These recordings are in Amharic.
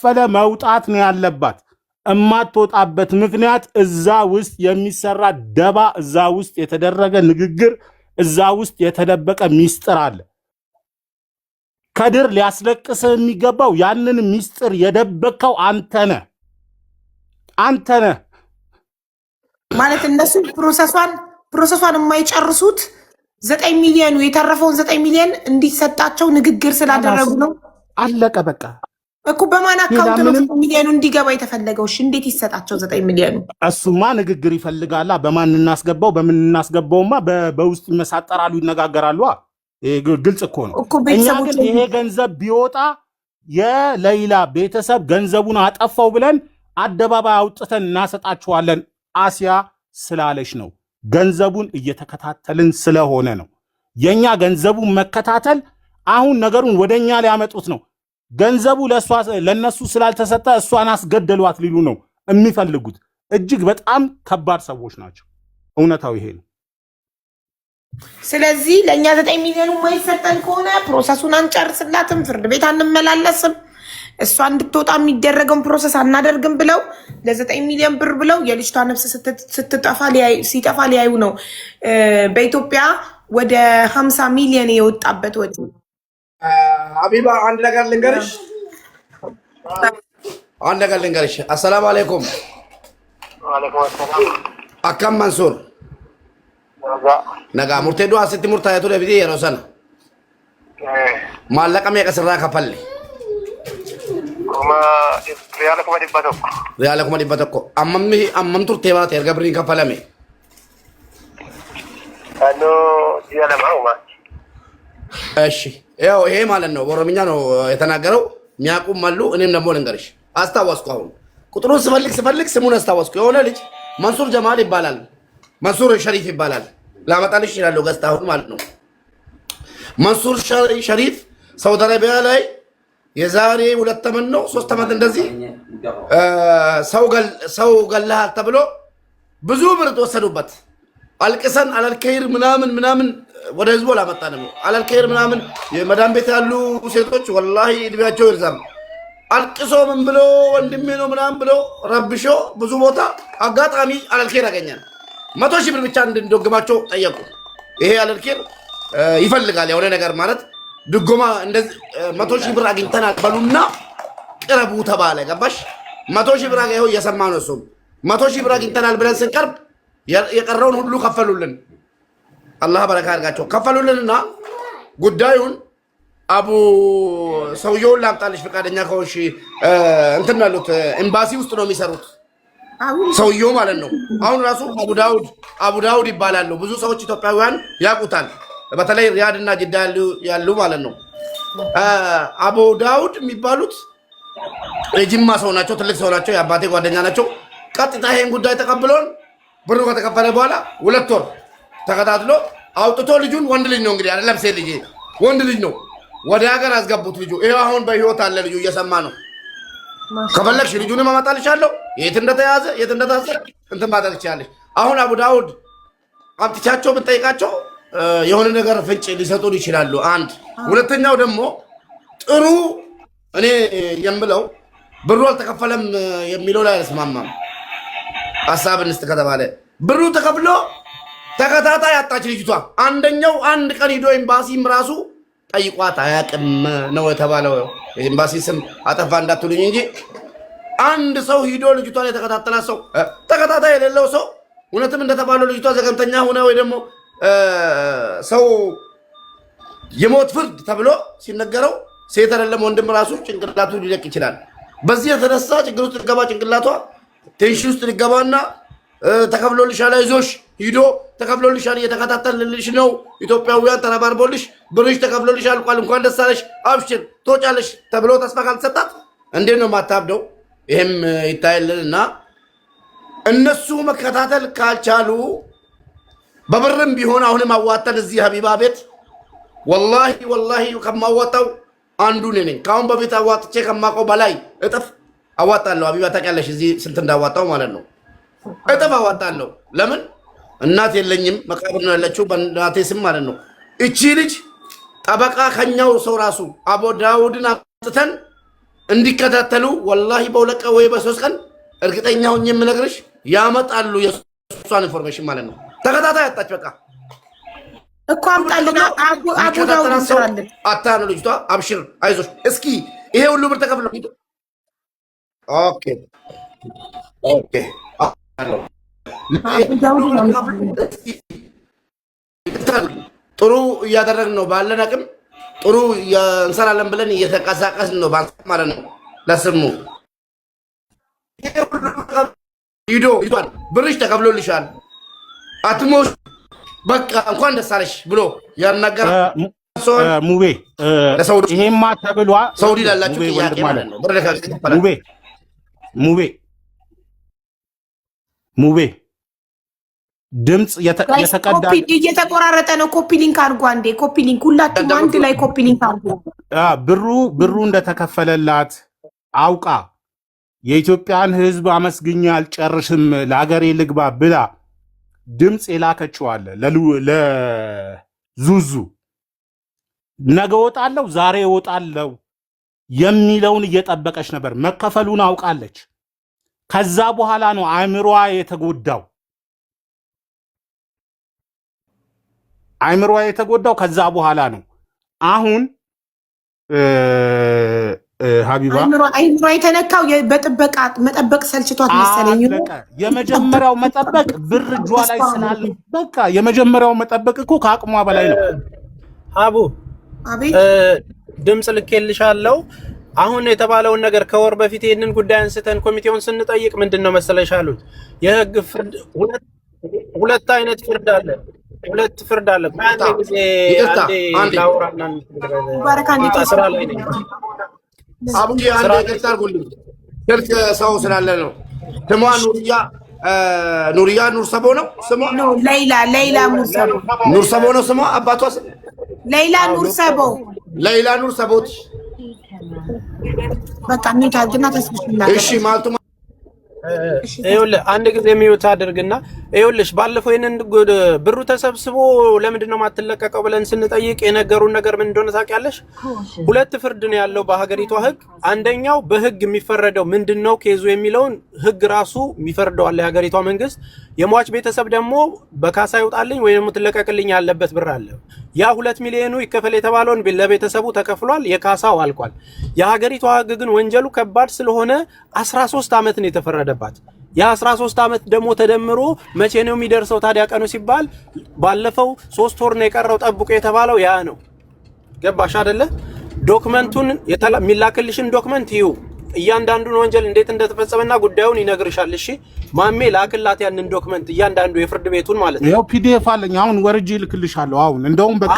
ከተከፈለ መውጣት ነው ያለባት። እማትወጣበት ምክንያት እዛ ውስጥ የሚሰራ ደባ፣ እዛ ውስጥ የተደረገ ንግግር፣ እዛ ውስጥ የተደበቀ ሚስጥር አለ። ከድር ሊያስለቅስ የሚገባው ያንን ሚስጥር የደበከው አንተነህ ማለት እነሱ ፕሮሰሷን የማይጨርሱት 9 ሚሊዮን የተረፈውን 9 ሚሊዮን እንዲሰጣቸው ንግግር ስላደረጉ ነው። አለቀ በቃ እኮ በማን አካውንት ነው 9 ሚሊዮኑ እንዲገባ የተፈለገው? እሺ እንዴት ይሰጣቸው 9 ሚሊዮኑ? እሱማ ንግግር ይፈልጋላ። በማን እናስገባው በምን እናስገባውማ በውስጥ ይመሳጠራሉ፣ ይነጋገራሉ። ግልጽ እኮ ነው። እኛ ግን ይሄ ገንዘብ ቢወጣ የሌላ ቤተሰብ ገንዘቡን አጠፋው ብለን አደባባይ አውጥተን እናሰጣችኋለን። አሲያ ስላለሽ ነው፣ ገንዘቡን እየተከታተልን ስለሆነ ነው። የኛ ገንዘቡን መከታተል አሁን ነገሩን ወደኛ ሊያመጡት ነው። ገንዘቡ ለነሱ ስላልተሰጠ እሷን አስገደሏት ሊሉ ነው የሚፈልጉት። እጅግ በጣም ከባድ ሰዎች ናቸው። እውነታው ይሄ ነው። ስለዚህ ለእኛ 9 ሚሊዮኑ ማይሰጠን ከሆነ ፕሮሰሱን አንጨርስላትም፣ ፍርድ ቤት አንመላለስም፣ እሷ እንድትወጣ የሚደረገውን ፕሮሰስ አናደርግም ብለው ለ9 ሚሊዮን ብር ብለው የልጅቷ ነፍስ ሲጠፋ ሊያዩ ነው። በኢትዮጵያ ወደ 50 ሚሊዮን የወጣበት ወጪ። ሀቢባ አንድ ነገር ልንገርሽ፣ አሰላሙ አለይኩም። አካም መንሱር ነጋ ሙርቴ ዱዓ ስቲ ሙርታየቱ ለቢዲ የሮሰና ማለቀም የቀስራ ከፈል ሪያለ ኩማ ዲበተኮ አመም ቱርቴ ባቴ ገብሪን ከፈለሜ እሺ ያው ይሄ ማለት ነው። በኦሮምኛ ነው የተናገረው። የሚያውቁም አሉ። እኔም ደግሞ ልንገርሽ አስታወስኩ። አሁን ቁጥሩን ስፈልግ ስሙን አስታወስኩ። የሆነ ልጅ መንሱር ጀማል ይባላል፣ መንሱር ሸሪፍ ይባላል። ላመጣልሽ ይችላል ገዝታ አሁን ማለት ነው። መንሱር ሸሪፍ ሳውዲ አረቢያ ላይ የዛሬ 2 ዓመት ነው 3 ዓመት እንደዚህ ሰው ገለሃል ተብሎ ብዙ ብር ተወሰዱበት። አልቅሰን አላልከይር ምናምን ወደ ህዝቡ አላመጣንም። አላልከይር ምናምን የመዳን ቤት ያሉ ሴቶች ወላሂ እድሜያቸው ይርዛም አልቅሶ ምን ብሎ ወንድሜ ነው ምናምን ብሎ ረብሾ ብዙ ቦታ አጋጣሚ አላልከይር አገኘን። 100 ሺህ ብር ብቻ እንድንደግማቸው ጠየቁ። ይሄ አላልከይር ይፈልጋል የሆነ ነገር ማለት ድጎማ እንደዚህ 100 ሺህ ብር አግኝተናል በሉና ቅረቡ ተባለ። ገባሽ? 100 ሺህ ብር አገኘው እየሰማ ነው። እሱም 100 ሺህ ብር አግኝተናል ብለን ስንቀርብ የቀረውን ሁሉ ከፈሉልን። አላህ በረካ ያርጋቸው። ከፈሉልንና ጉዳዩን አቡ ሰውየውን ላምጣልሽ ፈቃደኛ ከሆንሽ እንትን ያሉት ኤምባሲ ውስጥ ነው የሚሰሩት ሰውየው ማለት ነው። አሁን ራሱ አቡ ዳውድ ይባላሉ። ብዙ ሰዎች ኢትዮጵያውያን ያውቁታል። በተለይ ሪያድ እና ጅዳ ያሉ ማለት ነው። አቡ ዳውድ የሚባሉት የጅማ ሰው ናቸው። ትልቅ ሰው ናቸው። የአባቴ ጓደኛ ናቸው። ቀጥታ ይሄን ጉዳይ ተቀብሎን ብሩ ከተከፈለ በኋላ 2 ወር ተከታትሎ አውጥቶ ልጁን ወንድ ልጅ ነው እንግዲህ አይደለም ሴት ልጅ ወንድ ልጅ ነው ወደ ሀገር አስገቡት። ልጁ ይሄው አሁን በህይወት አለ። ልጁ እየሰማ ነው። ከፈለግሽ ልጁንም አመጣልሻለሁ። የት እንደተያዘ የት እንደታሰረ እንትን ማድረግ ትችላለሽ። አሁን አቡ ዳውድ አምጥቻቸው ብንጠይቃቸው የሆነ ነገር ፍንጭ ሊሰጡን ይችላሉ። አንድ ሁለተኛው ደግሞ ጥሩ እኔ የምለው ብሩ አልተከፈለም የሚለው ላይ አልስማማም። ሀሳብ እንስጥ ከተባለ ብሩ ተከፍሎ ተከታታይ ያጣች ልጅቷ አንደኛው አንድ ቀን ሂዶ ኤምባሲም ራሱ ጠይቋት አያውቅም ነው የተባለው። ኤምባሲ ስም አጠፋ እንዳትሉኝ እንጂ አንድ ሰው ሂዶ ልጅቷን የተከታተላ ሰው ተከታታይ የሌለው ሰው እውነትም እንደተባለው ልጅቷ ዘገምተኛ ሆነ ወይ ደግሞ ሰው የሞት ፍርድ ተብሎ ሲነገረው ሴት አይደለም ወንድም ራሱ ጭንቅላቱ ሊለቅ ይችላል። በዚህ የተነሳ ችግር ውስጥ ልገባ ጭንቅላቷ ቴንሽን ውስጥ ልገባና ተከፍሎልሻል፣ አይዞሽ ሂዶ ተከፍሎልሻል፣ እየተከታተልልሽ ነው፣ ኢትዮጵያውያን ተረባርቦልሽ ብርሽ ተከፍሎልሻል፣ እንኳን ደስ አለሽ፣ አብሽር ትወጫለሽ ተብሎ ተስፋ ካልተሰጣት እንዴት ነው ማታብደው? ይሄም ይታየልንና እነሱ መከታተል ካልቻሉ በብርም ቢሆን አሁንም አዋጣን እዚህ ሀቢባ ቤት ወላሂ ከማዋጣው አንዱ ነኝ። ካሁን በፊት አዋጥቼ ከማውቀው በላይ እጥፍ አዋጣለሁ። ሀቢባ ታውቂያለሽ እዚህ ስንት እንዳዋጣው ማለት ነው። እጥፍ አዋጣለሁ። ለምን እናት የለኝም፣ መቃብር ነው ያለችው በእናቴ ስም ማለት ነው። እቺ ልጅ ጠበቃ ከኛው ሰው ራሱ አቡ ዳውድን አምጥተን እንዲከታተሉ ወላሂ በሁለት ቀን ወይ በሶስት ቀን እርግጠኛ ሆኜ የምነግርሽ ያመጣሉ። የእሷን ኢንፎርሜሽን ማለት ነው። ተከታታይ አጣች። በቃ እኮ አምጣልና አቡ ዳውድ እንሰራለን። አታኑ ልጅቷ አብሽር፣ አይዞሽ። እስኪ ይሄ ሁሉ ብር ተከፍሎ ኦኬ ኦኬ ጥሩ እያደረግን ነው። ባለን አቅም ጥሩ እንሰራለን ብለን እየተንቀሳቀስን ነው ማለት ነው። ለስሙ ሂዶ ይቷል ብርሽ ተከፍሎልሻል አትሞሽ በቃ እንኳን ደስ አለሽ ብሎ ያናገር ሙቤ ይሄማ ተብሏ ሳውዲ ላላችሁ ጥያቄ ማለት ነው። ሙቤ ድምጽ የተቀዳ እየተቆራረጠ ነው። ኮፒ ሊንክ አድርጎ አንዴ ኮፒ ሊንክ ሁላችሁም አንድ ላይ ኮፒ ሊንክ አድርጎ ብሩ እንደተከፈለላት አውቃ የኢትዮጵያን ሕዝብ አመስግኛ አልጨርሽም ለሀገሬ ልግባ ብላ ድምጽ የላከችው አለ ለዙዙ ነገ ወጣለው ዛሬ ወጣለው የሚለውን እየጠበቀች ነበር። መከፈሉን አውቃለች። ከዛ በኋላ ነው አእምሮዋ የተጎዳው ከዛ በኋላ ነው። አሁን ሀቢባ አይምሮ የተነካው መጠበቅ ሰልችቷት መሰለኝ። የመጀመሪያው መጠበቅ ብር እጇ ላይ ስላለ በቃ የመጀመሪያው መጠበቅ እኮ ከአቅሟ በላይ ነው። አቡ ድምጽ ልኬልሻለሁ። አሁን የተባለውን ነገር ከወር በፊት ይህንን ጉዳይ አንስተን ኮሚቴውን ስንጠይቅ ምንድነው መሰለሽ አሉት፣ የህግ ፍርድ ሁለት አይነት ፍርድ አለ። ሁለት ፍርድ አለ። አንዴ ላውራና ስራ ላይ ነኝ። አቡዬ አንዴ ይቅርታ አድርጉልኝ፣ ስልክ ሰው ስላለ ነው። ስሟ ኑርያ ኑርሰቦ ነው ስሟ። ሌይላ ኑርሰቦ ነው ስሟ። አባቷ ሌይላ ኑርሰቦት። በቃ እንታግና ተስብሽና እሺ ማለቱ ይኸውልህ አንድ ጊዜ ሚዩት አድርግና ይኸውልሽ ባለፈው ይሄንን ብሩ ተሰብስቦ ለምንድን ነው ማትለቀቀው ብለን ስንጠይቅ የነገሩን ነገር ምን እንደሆነ ታውቂያለሽ? ሁለት ፍርድ ነው ያለው በሀገሪቷ ህግ። አንደኛው በህግ የሚፈረደው ምንድነው ኬዙ የሚለውን ህግ ራሱ የሚፈርደው አለ የሀገሪቷ መንግስት። የሟች ቤተሰብ ደግሞ በካሳ ይውጣልኝ ወይ ደግሞ ትለቀቅልኝ ያለበት ብር አለ። ያ 2 ሚሊዮኑ ይከፈል የተባለውን ለቤተሰቡ ተከፍሏል፣ የካሳው አልቋል። የሀገሪቷ ህግ ግን ወንጀሉ ከባድ ስለሆነ 13 ዓመት ነው የተፈረደባት። ያ13 ዓመት ደግሞ ተደምሮ መቼ ነው የሚደርሰው ታዲያ ቀኑ ሲባል ባለፈው 3 ወር ነው የቀረው ጠብቆ የተባለው ያ ነው። ገባሽ አይደለ? ዶክመንቱን የሚላክልሽን ዶክመንት ይዩ እያንዳንዱን ወንጀል እንዴት እንደተፈጸመና ጉዳዩን ይነግርሻል። እሺ ማሜ ላክላት ያንን ዶክመንት እያንዳንዱ የፍርድ ቤቱን ማለት ነው። ያው ፒዲኤፍ አለኝ አሁን ወርጄ ልክልሻለሁ። አሁን እንደውም በቃ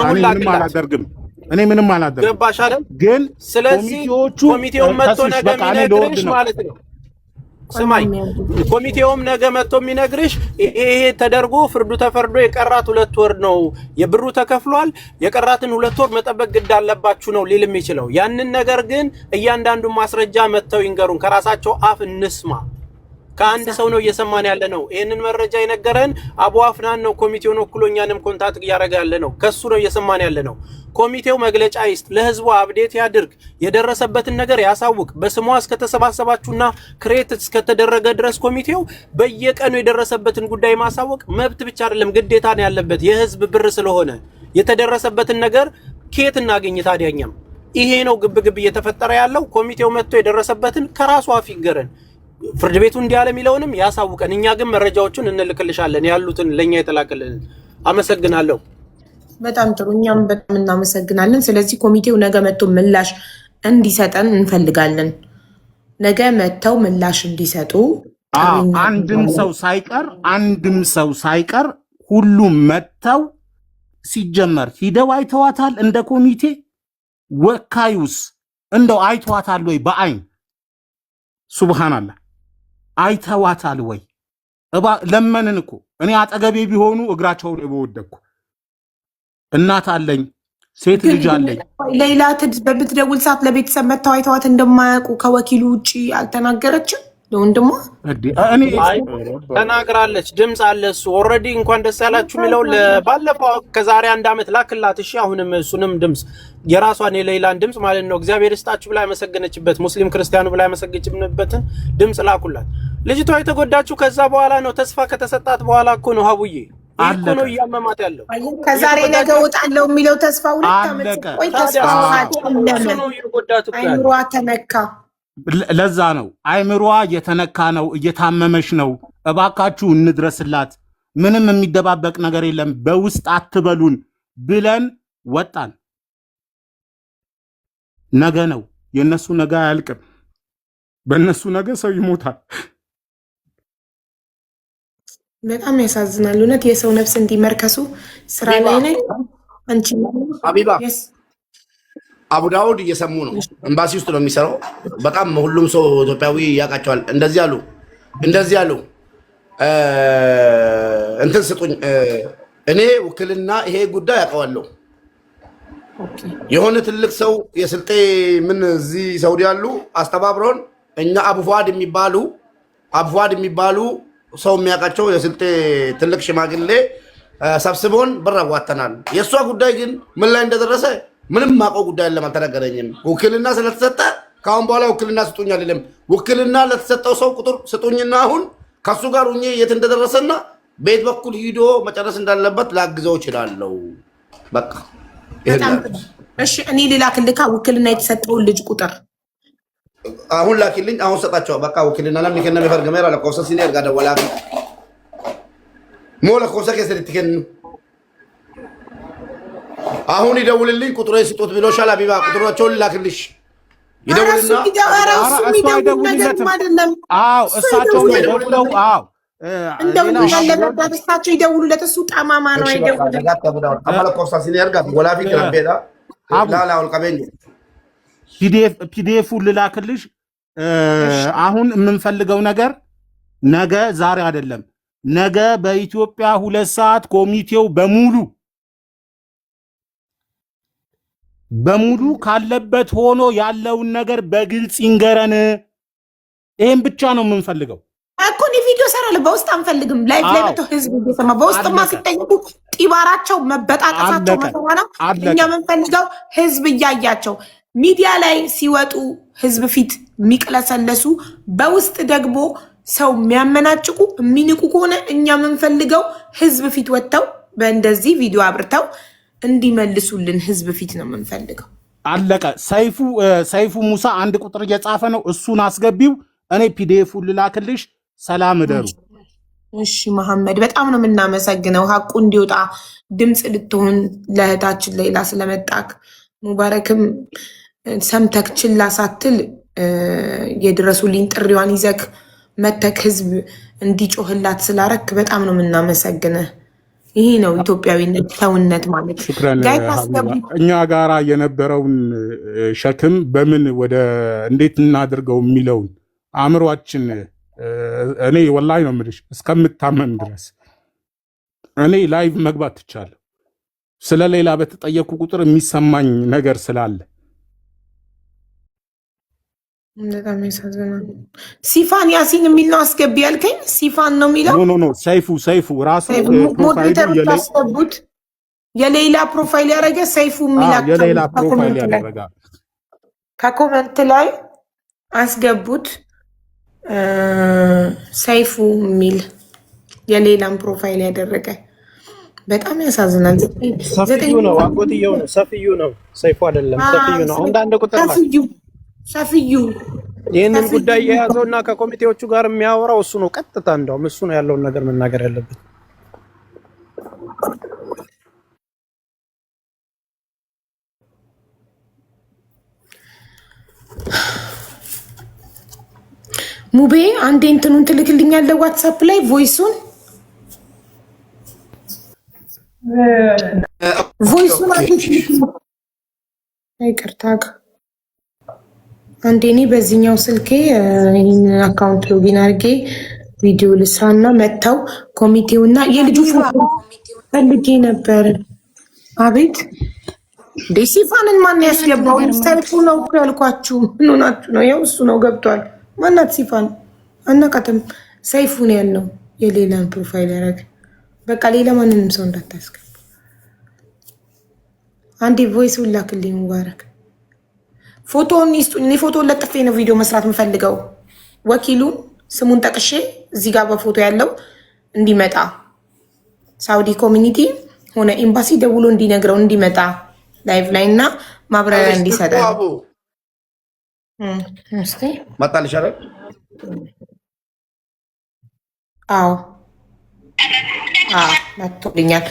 እኔ ምንም አላደርግም። ገባሽ አይደል? ግን ስለዚህ ኮሚቴው መጥቶ ነገ የሚነግርሽ ማለት ነው። ስማኝ ኮሚቴውም ነገ መጥቶ የሚነግርሽ ይሄ ተደርጎ ፍርዱ ተፈርዶ የቀራት 2 ወር ነው የብሩ ተከፍሏል፣ የቀራትን 2 ወር መጠበቅ ግድ አለባችሁ ነው ሊል የሚችለው። ያንን ነገር ግን እያንዳንዱ ማስረጃ መጥተው ይንገሩን፣ ከራሳቸው አፍ እንስማ። ከአንድ ሰው ነው እየሰማን ያለ ነው። ይሄንን መረጃ የነገረን አቡ አፍናን ነው። ኮሚቴውን ወክሎ እኛንም ኮንታክት እያደረገ ያለ ነው። ከሱ ነው እየሰማን ያለ ነው። ኮሚቴው መግለጫ ይስጥ፣ ለህዝቡ አፕዴት ያድርግ፣ የደረሰበትን ነገር ያሳውቅ። በስሟ እስከተሰባሰባችሁና ክሬት እስከተደረገ ድረስ ኮሚቴው በየቀኑ የደረሰበትን ጉዳይ ማሳወቅ መብት ብቻ አይደለም ግዴታ ነው ያለበት። የህዝብ ብር ስለሆነ የተደረሰበትን ነገር ኬት እናገኝ ታዲያኛም። ይሄ ነው ግብግብ እየተፈጠረ ያለው። ኮሚቴው መጥቶ የደረሰበትን ከራሱ አፍ ይንገረን፣ ፍርድ ቤቱ እንዲያለ የሚለውንም ያሳውቀን። እኛ ግን መረጃዎቹን እንልክልሻለን ያሉትን ለኛ የተላከልን። አመሰግናለሁ። በጣም ጥሩ፣ እኛም በጣም እናመሰግናለን። ስለዚህ ኮሚቴው ነገ መጥቶ ምላሽ እንዲሰጠን እንፈልጋለን። ነገ መጥተው ምላሽ እንዲሰጡ አንድም ሰው ሳይቀር ሁሉም መጥተው ሲጀመር ሂደው አይተዋታል። እንደ ኮሚቴ ወካዩስ እንደው አይተዋታል ወይ በአይን? ሱብሃንአላህ አይተዋታል ወይ? ለመንን እኮ እኔ አጠገቤ ቢሆኑ እግራቸው ላይ በወደኩ። እናት አለኝ፣ ሴት ልጅ አለኝ። ሌላ በምትደውል ሰዓት ለቤተሰብ መተው አይተዋት እንደማያውቁ ከወኪሉ ውጪ አልተናገረችም። ለወንድሟ እኔ ተናግራለች። ድምጽ አለ እሱ ኦልሬዲ እንኳን ደስ ያላችሁ የሚለው ባለፈው ከዛሬ 1 ዓመት ላክላት። እሺ አሁንም እሱንም ድምጽ የራሷን የሌላን ድምጽ ማለት ነው እግዚአብሔር ይስጣችሁ ብላ ያመሰገነችበት ሙስሊም ክርስቲያኑ ብላ ያመሰገነችበትን ድምጽ ላኩላት። ልጅቷ የተጎዳችሁ ከዛ በኋላ ነው። ተስፋ ከተሰጣት በኋላ እኮ ነው ሀቡዬ እኮ ነው እያመማት ያለው። ከዛሬ ነገ እወጣለሁ የሚለው ተስፋ 2 ዓመት ቆይ ተስፋ ነው እየጎዳት እኮ አይምሯ ተነካ። ለዛ ነው አይምሯ እየተነካ ነው፣ እየታመመሽ ነው። እባካችሁ እንድረስላት። ምንም የሚደባበቅ ነገር የለም። በውስጥ አትበሉን ብለን ወጣን። ነገ ነው የነሱ ነገ አያልቅም። በእነሱ ነገ ሰው ይሞታል። በጣም ያሳዝናል። እውነት የሰው ነፍስ እንዲመርከሱ ስራ ላይ ነኝ። አንቺ ሀቢባ አቡ ዳውድ እየሰሙ ነው። ኤምባሲ ውስጥ ነው የሚሰራው። በጣም ሁሉም ሰው ኢትዮጵያዊ ያውቃቸዋል። እንደዚህ አሉ እንትን ስጡኝ፣ እኔ ውክልና ይሄ ጉዳይ ያውቀዋለሁ። የሆነ ትልቅ ሰው የስልጤ ምን እዚህ ሳውዲ ያሉ አስተባብረውን እኛ አቡፋድ የሚባሉ ሰው የሚያውቃቸው የስልጤ ትልቅ ሽማግሌ ሰብስቦን ብር አዋተናል። የእሷ ጉዳይ ግን ምን ላይ እንደደረሰ ምንም ማውቀው ጉዳይ የለም፣ አልተነገረኝም። ውክልና ስለተሰጠ ከአሁን በኋላ ውክልና ስጡኝ አይደለም። ውክልና ለተሰጠው ሰው ቁጥር ስጡኝና አሁን ከሱ ጋር ሁኜ የት እንደደረሰና በየት በኩል ሂዶ መጨረስ እንዳለበት ላግዘው እችላለሁ። በቃ እሺ፣ እኔ ልላክልካ ውክልና የተሰጠውን ልጅ ቁጥር አሁን ላኪልኝ። አሁን ሰጣቸው። በቃ ውክልና ለምን ከነ መፈርገመራ ለኮሰ ሲኒየር ጋር ደወላ ሞለ ኮሰ ከሰልትከን አሁን ይደውልልኝ። ቁጥሩ ስጡት ብሎሻል። ሀቢባ ቁጥራቸውን ላክልሽ። ይደውልና እሳቸው ይደውለው። እሳቸው ይደውሉለት። እሱ ጠማማ ነው። ፒዲኤፉን ልላክልሽ። አሁን የምንፈልገው ነገር ነገ ዛሬ አይደለም፣ ነገ በኢትዮጵያ 2 ሰዓት ኮሚቴው በሙሉ ካለበት ሆኖ ያለውን ነገር በግልጽ ይንገረን። ይሄን ብቻ ነው የምንፈልገው እኮ። እኔ ቪዲዮ ሰራለሁ። በውስጥ አንፈልግም። ላይቭ ላይ መጥቶ ህዝብ እየሰማ በውስጥማ ሲጠይቁ ጢባራቸው መበጣጠሳቸው መሰማ ነው። እኛ የምንፈልገው ህዝብ እያያቸው ሚዲያ ላይ ሲወጡ ህዝብ ፊት የሚቅለሰለሱ በውስጥ ደግሞ ሰው የሚያመናጭቁ የሚንቁ ከሆነ እኛ የምንፈልገው ህዝብ ፊት ወጥተው በእንደዚህ ቪዲዮ አብርተው እንዲመልሱልን ህዝብ ፊት ነው የምንፈልገው። አለቀ። ሰይፉ ሙሳ 1 ቁጥር እየጻፈ ነው። እሱን አስገቢው። እኔ ፒዲኤፉን ልላክልሽ። ሰላም እደሩ። እሺ መሐመድ፣ በጣም ነው የምናመሰግነው። ሀቁ እንዲወጣ ድምፅ ልትሆን ለእህታችን ሌላ ስለመጣክ ሙባረክም ሰምተክ ችላ ሳትል የድረሱልኝ ጥሪዋን ይዘክ መተክ ህዝብ እንዲጮህላት ስላረክ በጣም ነው የምናመሰግንህ። ይሄ ነው ኢትዮጵያዊነት፣ ሰውነት ማለት። እኛ ጋራ የነበረውን ሸክም በምን ወደ እንዴት እናድርገው የሚለውን አእምሯችን እኔ ወላሂ ነው የምልሽ እስከምታመም ድረስ እኔ ላይቭ መግባት ትቻለሁ። ስለ ሌላ በተጠየቁ ቁጥር የሚሰማኝ ነገር ስላለ በጣም ያሳዝናል። ሲፋን ያሲን የሚል ነው አስገቢ ያልከኝ? ሲፋን ነው የሚለው? ኖ ሰይፉ ራሱ ሞዴሬተሮች ያስገቡት የሌላ ፕሮፋይል ያደረገ ሰይፉ የሚላቸው የሌላ ፕሮፋይል ያደረገ ከኮመንት ላይ አስገቡት። ሰይፉ የሚል የሌላም ፕሮፋይል ያደረገ በጣም ያሳዝናል። ሰፊዩ ነው፣ አጎትየው ነው። ሰፊዩ ነው፣ ሰይፉ አይደለም። ሰፊዩ ነው። አንዳንድ ቁጥር ሰፊዩ ይህንን ጉዳይ የያዘውና ከኮሚቴዎቹ ጋር የሚያወራው እሱ ነው። ቀጥታ እንደውም እሱ ነው ያለውን ነገር መናገር ያለበት። ሙቤ አንዴ እንትኑን ትልክልኛለህ ዋትሳፕ ላይ ቮይሱን ይቅርታ አንዴ እኔ በዚህኛው ስልኬ ይህን አካውንት ሎጊን አድርጌ ቪዲዮ ልስራና መጥተው ኮሚቴውና የልጁ ፎቶ ፈልጌ ነበር። አቤት ሲፋንን ማን ያስገባው? ሰልፉ ነው እኮ ያልኳችሁ። ምን ሆናችሁ ነው? ያው እሱ ነው ገብቷል። ማናት ሲፋን? አናቃትም። ሰይፉ ነው ያለው የሌላን ፕሮፋይል ያደረገ። በቃ ሌላ ማንንም ሰው እንዳታስገባ። አንዴ ቮይስ ላክልኝ ሙባረክ። ፎቶውን ይስጡኝ። እኔ ፎቶውን ለጥፌ ነው ቪዲዮ መስራት የምፈልገው። ወኪሉን ስሙን ጠቅሼ እዚህ ጋር በፎቶ ያለው እንዲመጣ ሳውዲ ኮሚኒቲ ሆነ ኤምባሲ ደውሎ እንዲነግረው እንዲመጣ ላይቭ ላይ እና ማብራሪያ እንዲሰጠ መጣልሽ አይደል? አዎ መጥቶልኛል።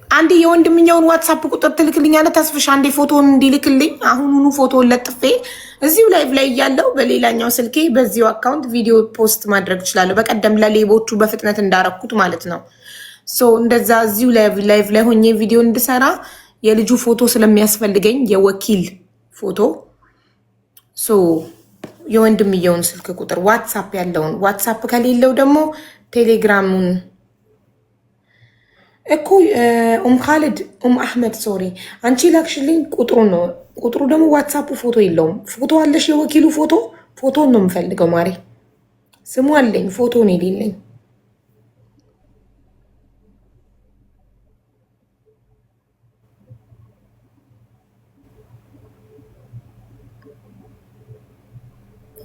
አንዴ የወንድምኛውን ዋትሳፕ ቁጥር ትልክልኛለህ ተስፍሽ? አንዴ ፎቶን እንዲልክልኝ አሁኑኑ ፎቶን ለጥፌ እዚሁ ላይቭ ላይ እያለው በሌላኛው ስልኬ በዚሁ አካውንት ቪዲዮ ፖስት ማድረግ እችላለሁ። በቀደም ለሌቦቹ በፍጥነት እንዳረኩት ማለት ነው። እንደዛ እዚሁ ላይቭ ላይ ሆኜ ቪዲዮ እንድሰራ የልጁ ፎቶ ስለሚያስፈልገኝ የወኪል ፎቶ የወንድምየውን ስልክ ቁጥር ዋትሳፕ ያለውን ዋትሳፕ ከሌለው ደግሞ ቴሌግራሙን እኮ ካሊድ አህመድ ሶሪ አንቺ ላክሽልኝ ቁጥሩ ነው። ቁጥሩ ደግሞ ዋትሳፑ ፎቶ የለውም። ፎቶ አለሽ? የወኪሉ ፎቶን ነው የምፈልገው ማሬ። ስሙ አለኝ ፎቶ ነው የሌለኝ።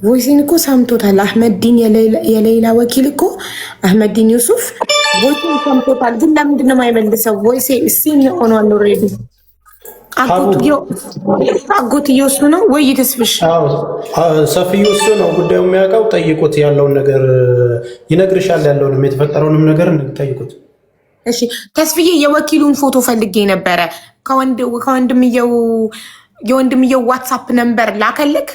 ቮይሲን እኮ ሰምቶታል። አህመድዲን የሌላ ወኪል እኮ አህመድዲን ዩሱፍ ቮይሲን ሰምቶታል። ግን ለምንድን ነው የማይመልሰው? ቮይሴ ሲም ሆኗል ኦልሬዲ። አጎት እየወሱ ነው ወይ ተስፍሽ? ሰፊ እሱ ነው ጉዳዩ የሚያውቀው። ጠይቁት፣ ያለውን ነገር ይነግርሻል። ያለውንም የተፈጠረውንም ነገር ጠይቁት። እሺ ተስፍዬ የወኪሉን ፎቶ ፈልጌ ነበረ። የወንድምየው ዋትሳፕ ነምበር ላከልክ?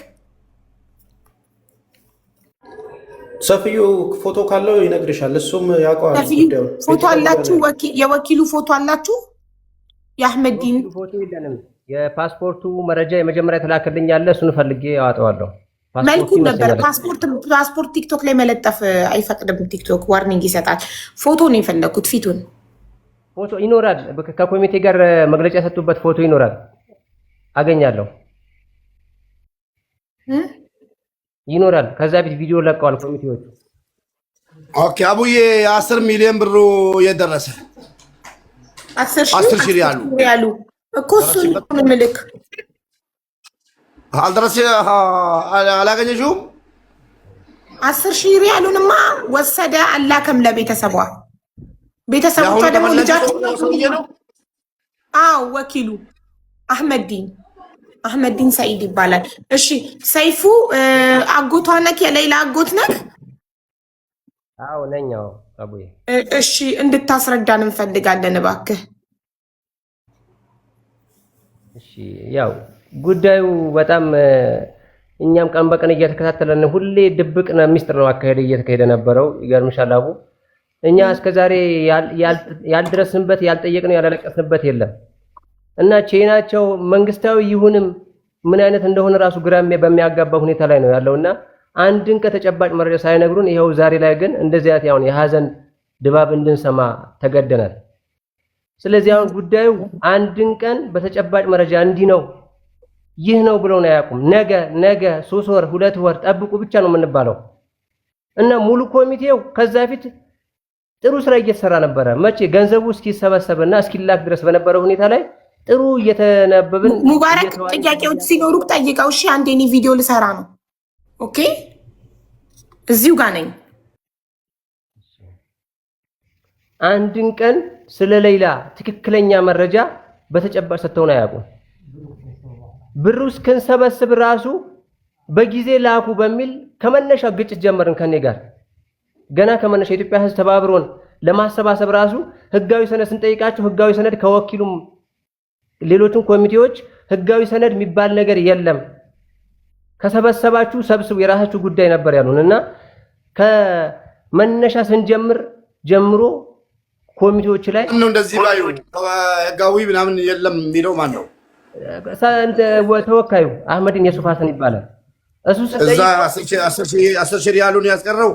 ሰፊዩ ፎቶ ካለው ይነግርሻል። እሱም ያውቀዋል ጉዳዩን። ፎቶ አላችሁ? የወኪሉ ፎቶ አላችሁ? የአህመድዲን ፎቶ የለንም። የፓስፖርቱ መረጃ የመጀመሪያ ተላከልኝ ያለ እሱን ፈልጌ አወጣዋለሁ። መልኩን ነበር ፓስፖርት ቲክቶክ ላይ መለጠፍ አይፈቅድም። ቲክቶክ ዋርኒንግ ይሰጣል። ፎቶ ነው የፈለኩት። ፊቱን ፎቶ ይኖራል። ከኮሚቴ ጋር መግለጫ የሰጡበት ፎቶ ይኖራል። አገኛለሁ። ይኖራል። ከዛ ቤት ቪዲዮ ለቀዋል ኮሚቴዎቹ። ኦኬ አቡዬ 10 ሚሊዮን ብሩ የደረሰ 10 ሺህ ያሉ እኮ እሱን ምልክ አልደረሰ አላገኘሽውም? 10 ሺህ ሪያሉንማ ወሰደ አላከም ለቤተሰቧ። ቤተሰቦቿ ደግሞ ልጃቸው ነው። አዎ ወኪሉ አህመድዲን ሰኢድ ይባላል። እሺ ሰይፉ አጎቷ ነክ? የሌላ አጎት ነክ? አዎ ነኝ። አቡዬ እሺ እንድታስረዳን እንፈልጋለን እባክህ። እሺ ያው ጉዳዩ በጣም እኛም ቀን በቀን እየተከታተለን ሁሌ ድብቅ ሚስጥር ነው አካሄድ እየተካሄደ ነበረው። ይገርምሻል አቡ፣ እኛ እስከዛሬ ያልደረስንበት ያልጠየቅነው ያላለቀስንበት የለም እና ቼናቸው መንግስታዊ ይሁንም ምን አይነት እንደሆነ ራሱ ግራም በሚያጋባ ሁኔታ ላይ ነው ያለውና አንድን ከተጨባጭ መረጃ ሳይነግሩን ይሄው ዛሬ ላይ ግን እንደዚህ አይነት ያውን የሐዘን ድባብ እንድንሰማ ተገደናል። ስለዚህ አሁን ጉዳዩ አንድን ቀን በተጨባጭ መረጃ እንዲህ ነው ይህ ነው ብለው ነው ያቁም። ነገ 3 ወር 2 ወር ጠብቁ ብቻ ነው የምንባለው እና ሙሉ ኮሚቴው ከዛ ፊት ጥሩ ስራ እየተሰራ ነበረ። መቼ ገንዘቡ እስኪሰበሰብና እስኪላክ ድረስ በነበረ ሁኔታ ላይ ጥሩ እየተነበብን። ሙባረክ ጥያቄዎች ሲኖሩ ጠይቀው። እሺ አንዴ እኔ ቪዲዮ ልሰራ ነው። ኦኬ እዚሁ ጋር ነኝ። አንድን ቀን ስለ ሌላ ትክክለኛ መረጃ በተጨባጭ ሰጥተውን አያውቁም። ብሩ እስክንሰበስብ ራሱ በጊዜ ላኩ በሚል ከመነሻ ግጭት ጀመርን ከኔ ጋር። ገና ከመነሻ የኢትዮጵያ ሕዝብ ተባብሮን ለማሰባሰብ ራሱ ህጋዊ ሰነድ ስንጠይቃቸው ህጋዊ ሰነድ ከወኪሉም ሌሎችን ኮሚቴዎች ህጋዊ ሰነድ የሚባል ነገር የለም፣ ከሰበሰባችሁ ሰብስቡ የራሳችሁ ጉዳይ ነበር ያሉንና ከመነሻ ስንጀምር ጀምሮ ኮሚቴዎች ላይ ነው እንደዚህ ባዩ ህጋዊ ምናምን የለም የሚለው ማን ነው? ተወካዩ አህመድዲን የሱፍ ሀሰን ይባላል። እሱ እዛ 10 ሺህ ያሉን ያስቀረው።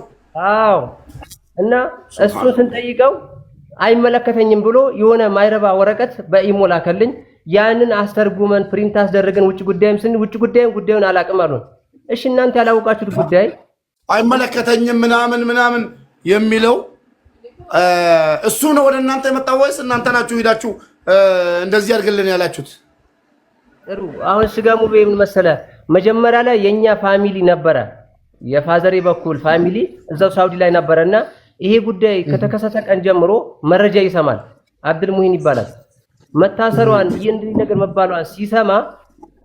አዎ እና እሱ ስንጠይቀው አይመለከተኝም ብሎ የሆነ ማይረባ ወረቀት በኢሞ ላከልኝ። ያንን አስተርጉመን ፕሪንት አስደረገን። ውጭ ጉዳይም ጉዳዩን አላቅም አሉን። እሺ እናንተ ያላወቃችሁት ጉዳይ አይመለከተኝም ምናምን ምናምን የሚለው እሱ ነው ወደ እናንተ የመጣው ወይስ እናንተ ናችሁ ሄዳችሁ እንደዚህ አድርግልን ያላችሁት? ጥሩ። አሁን ስጋ ሙቤ ምን መሰለህ፣ መጀመሪያ ላይ የኛ ፋሚሊ ነበረ፣ የፋዘሬ በኩል ፋሚሊ እዛው ሳውዲ ላይ ነበረና ይሄ ጉዳይ ከተከሰተ ቀን ጀምሮ መረጃ ይሰማል። አብዱል ሙሂን ይባላል። መታሰሯን ይንዲ ነገር መባሏን ሲሰማ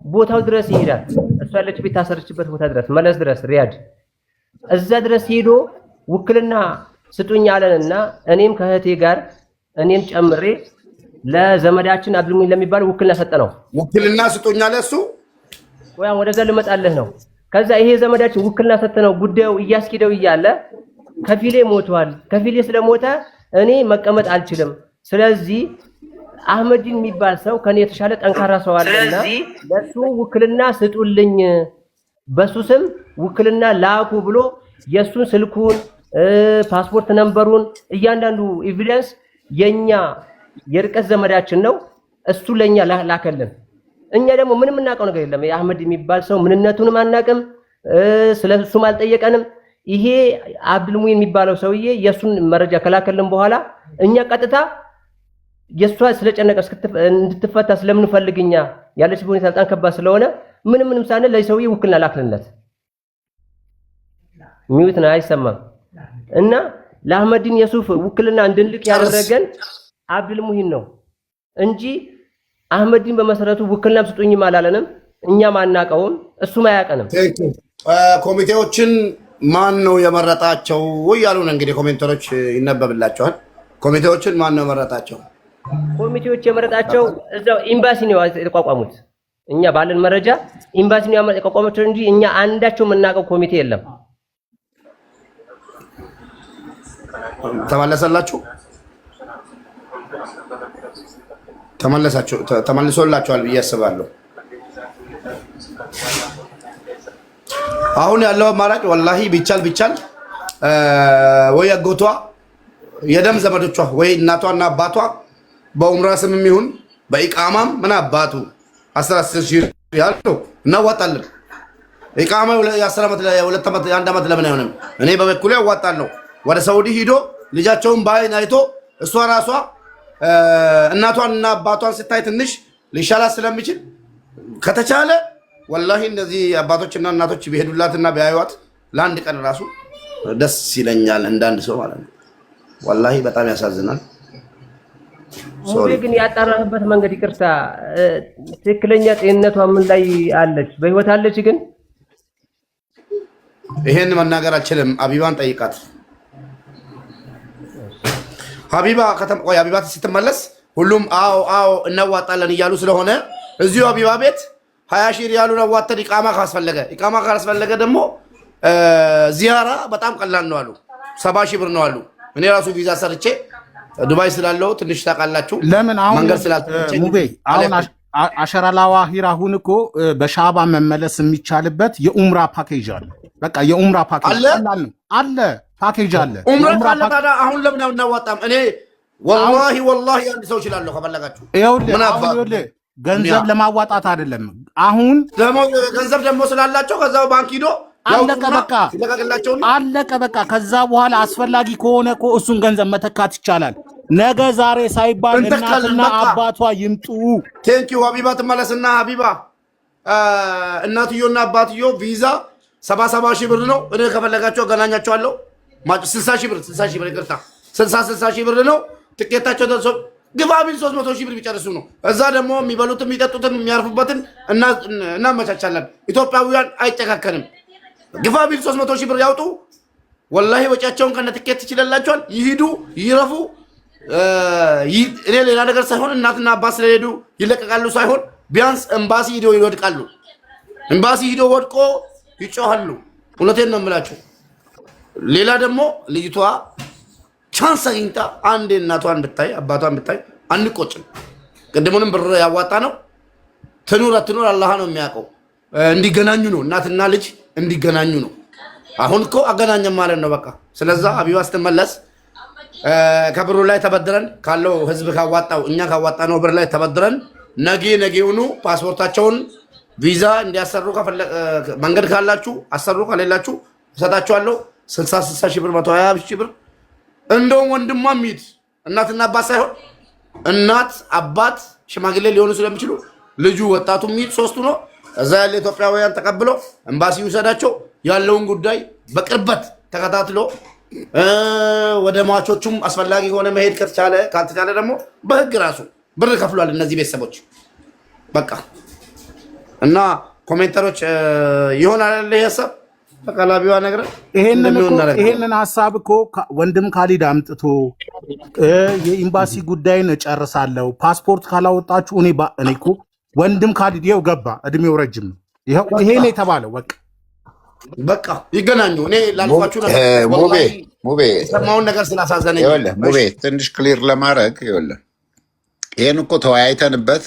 ቦታው ድረስ ይሄዳል። እሷ ያለችበት ታሰርችበት ቦታ ድረስ መለስ ድረስ ሪያድ እዛ ድረስ ሄዶ ውክልና ስጡኝ አለንና እኔም ከእህቴ ጋር እኔም ጨምሬ ለዘመዳችን አብዱል ሙሂን ለሚባል ውክልና ሰጠነው። ውክልና ስጡኝ አለ እሱ። ወይ ወደዛ ልመጣልህ ነው። ከዛ ይሄ ዘመዳችን ውክልና ሰጠነው። ጉዳዩ እያስኪደው እያለ ከፊሌ ሞቷል። ከፊሌ ስለሞተ እኔ መቀመጥ አልችልም። ስለዚህ አህመድን የሚባል ሰው ከኔ የተሻለ ጠንካራ ሰው አለና ለሱ ውክልና ስጡልኝ፣ በሱ ስም ውክልና ላኩ ብሎ የሱን ስልኩን ፓስፖርት ነምበሩን እያንዳንዱ ኤቪደንስ የኛ የርቀት ዘመዳችን ነው እሱ ለኛ ላከልን። እኛ ደግሞ ምንም እናውቀው ነገር የለም። የአህመድ የሚባል ሰው ምንነቱንም አናውቅም፣ ስለሱም አልጠየቀንም። ይሄ አብዱል ሙሂን የሚባለው ሰውዬ የሱን መረጃ ከላከልን በኋላ እኛ ቀጥታ የሷ ስለጨነቀ እንድትፈታ ስለምንፈልግኛ ያለች ሁኔታ በጣም ከባድ ስለሆነ ምንም ሳንል ለሰውዬ ውክልና ላክልለት። ሚውት ነው አይሰማም። እና ለአህመድን የሱፍ ውክልና እንድንልክ ያደረገን አብዱል ሙሂን ነው እንጂ አህመድን በመሰረቱ ውክልናም ስጡኝም አላለንም። እኛም አናውቀውም፣ እሱም አያውቀንም። ኮሚቴዎችን ማን ነው የመረጣቸው እያሉ ነው እንግዲህ ኮሜንተሮች ይነበብላቸዋል። ኮሚቴዎችን ማን ነው የመረጣቸው? ኮሚቴዎች የመረጣቸው እዛው ኤምባሲ ነው የተቋቋሙት። እኛ ባለን መረጃ ኤምባሲ ነው የተቋቋመው እንጂ እኛ አንዳቸው የምናውቀው ኮሚቴ የለም። ተመለሰላችሁ? ተመልሶላችኋል ብዬ አስባለሁ። አሁን ያለው አማራጭ ወላሂ ቢቻል ወይ አጎቷ የደም ዘመዶቿ ወይ እናቷና አባቷ በኡምራ ስምም ይሁን በኢቃማም ምን አባቱ 10 ሺህ ያለው እናዋጣለን። ኢቃማ የ10 ዓመት የ2 ዓመት የ1 ዓመት ለምን አይሆንም? እኔ በበኩሌ አዋጣለሁ። ወደ ሳውዲ ሂዶ ልጃቸውን ባይን አይቶ እሷ ራሷ እናቷንና አባቷን ስታይ ትንሽ ሊሻላት ስለሚችል ከተቻለ ወላሂ እንደዚህ አባቶችና እናቶች ቢሄዱላትና ቢያዩዋት ለአንድ ቀን ራሱ ደስ ይለኛል፣ እንዳንድ ሰው ማለት ነው። ወላሂ በጣም ያሳዝናል። ሶሪ ግን ያጣራህበት መንገድ ይቅርታ፣ ትክክለኛ ጤንነቷ ምን ላይ አለች? በህይወት አለች? ግን ይሄን መናገር አልችልም። አቢባን ጠይቃት። ሀቢባ ሀቢባ ስትመለስ ሁሉም አዎ እናዋጣለን እያሉ ስለሆነ እዚሁ ሀቢባ ቤት 20 ሺህ ሪያሉን አዋጥተን ኢቃማ ካስፈለገ ደግሞ ዚያራ በጣም ቀላል ነው አሉ። 70 ሺህ ብር ነው አሉ። እኔ ራሱ ቪዛ ሰርቼ ዱባይ ስላለው ትንሽ ታውቃላችሁ። ለምን አሁን መንገድ ስላልተመቸ ሙቤ አሁን አሸራላዋ ሂራሁን እኮ በሻባ መመለስ የሚቻልበት የኡምራ ፓኬጅ አለ። በቃ የኡምራ ፓኬጅ አለ ፓኬጅ አለ። ኡምራ ካለ ታዲያ አሁን ለምን እናዋጣም? እኔ ወላሂ አንድ ሰው እችላለሁ ከፈለጋችሁ። ይኸውልህ ገንዘብ ለማዋጣት አይደለም። አሁን ገንዘብ ደግሞ ስላላቸው ከዛው ባንክ ሂዶ አለቀ በቃ። ከዛ በኋላ አስፈላጊ ከሆነ እኮ እሱን ገንዘብ መተካት ይቻላል። ነገ ዛሬ ሳይባል እናትና አባቷ ይምጡ። ቴንኪው ሀቢባ ትመለስና ሀቢባ እናትዮና አባትዮ ቪዛ 70 ሺህ ብር ነው። እኔ ከፈለጋቸው አገናኛቸዋለሁ። 60 ሺህ ብር ይቅርታ 60 ሺህ ብር ነው ትኬታቸው። ደርሶ ግባ ቢል 300 ሺህ ብር ቢጨርሱ ነው። እዛ ደግሞ የሚበሉትን የሚጠጡትን የሚያርፉበትን እናመቻቻለን። ኢትዮጵያውያን አይጨካከንም። ግፋ ቢል 300 ሺህ ብር ያውጡ። ወላሂ ወጪያቸውን ከነ ትኬት ይችላላቸዋል። ይሂዱ ይረፉ። እኔ ሌላ ነገር ሳይሆን እናትና አባት ስለሄዱ ይለቀቃሉ ሳይሆን ቢያንስ ኤምባሲ ሂዶ ይወድቃሉ። ኤምባሲ ሂዶ ወድቆ ይጮሃሉ። እውነቴን ነው የምላቸው። ሌላ ደግሞ ልጅቷ ቻንስ አግኝታ አንዴ እናቷን ብታይ አባቷን ብታይ አንቆጭም። ቅድሙንም ብር ያዋጣ ነው። ትኑር አትኑር አላህ ነው የሚያውቀው። እንዲገናኙ ነው እናትና ልጅ እንዲገናኙ ነው። አሁን እኮ አገናኘን ማለት ነው በቃ። ስለዛ ሀቢባ ስትመለስ ከብሩ ላይ ተበድረን ካለው ህዝብ ካዋጣው እኛ ካዋጣነው ብር ላይ ተበድረን ነገውኑ ፓስፖርታቸውን ቪዛ እንዲያሰሩ መንገድ ካላችሁ አሰሩ፣ ከሌላችሁ እሰጣቸዋለሁ 60 ሺህ ብር 120 ሺህ ብር። እንደውም ወንድሟ ሚድ እናትና አባት ሳይሆን እናት አባት ሽማግሌ ሊሆኑ ስለሚችሉ ልጁ ወጣቱ ሚድ ሶስቱ ነው። እዛ ያለ ኢትዮጵያውያን ተቀብለው ኤምባሲ ይውሰዳቸው ያለውን ጉዳይ በቅርበት ተከታትሎ ወደ ሟቾቹም አስፈላጊ ሆነ መሄድ ከተቻለ ካልተቻለ ደግሞ በህግ ራሱ ብር ከፍሏል እነዚህ ቤተሰቦች በቃ። እና ኮሜንተሮች ይሆናል ለየሰብ ተቀላቢዋ ነገር ይሄንን ሐሳብ እኮ ወንድም ካሊድ አምጥቶ የኤምባሲ ጉዳይን እጨርሳለሁ ፓስፖርት ካላወጣችሁ እኔ እኮ ወንድም ካሊድ ይኸው ገባ እድሜው ረጅም ነው ይሄን የተባለው በቃ ይገናኙ። እኔ ላልኳችሁ ነገር ሙቤ ሰማውን ነገር ስላሳዘነኝ ሙቤ ትንሽ ክሊር ለማድረግ ይሄን እኮ ተወያይተንበት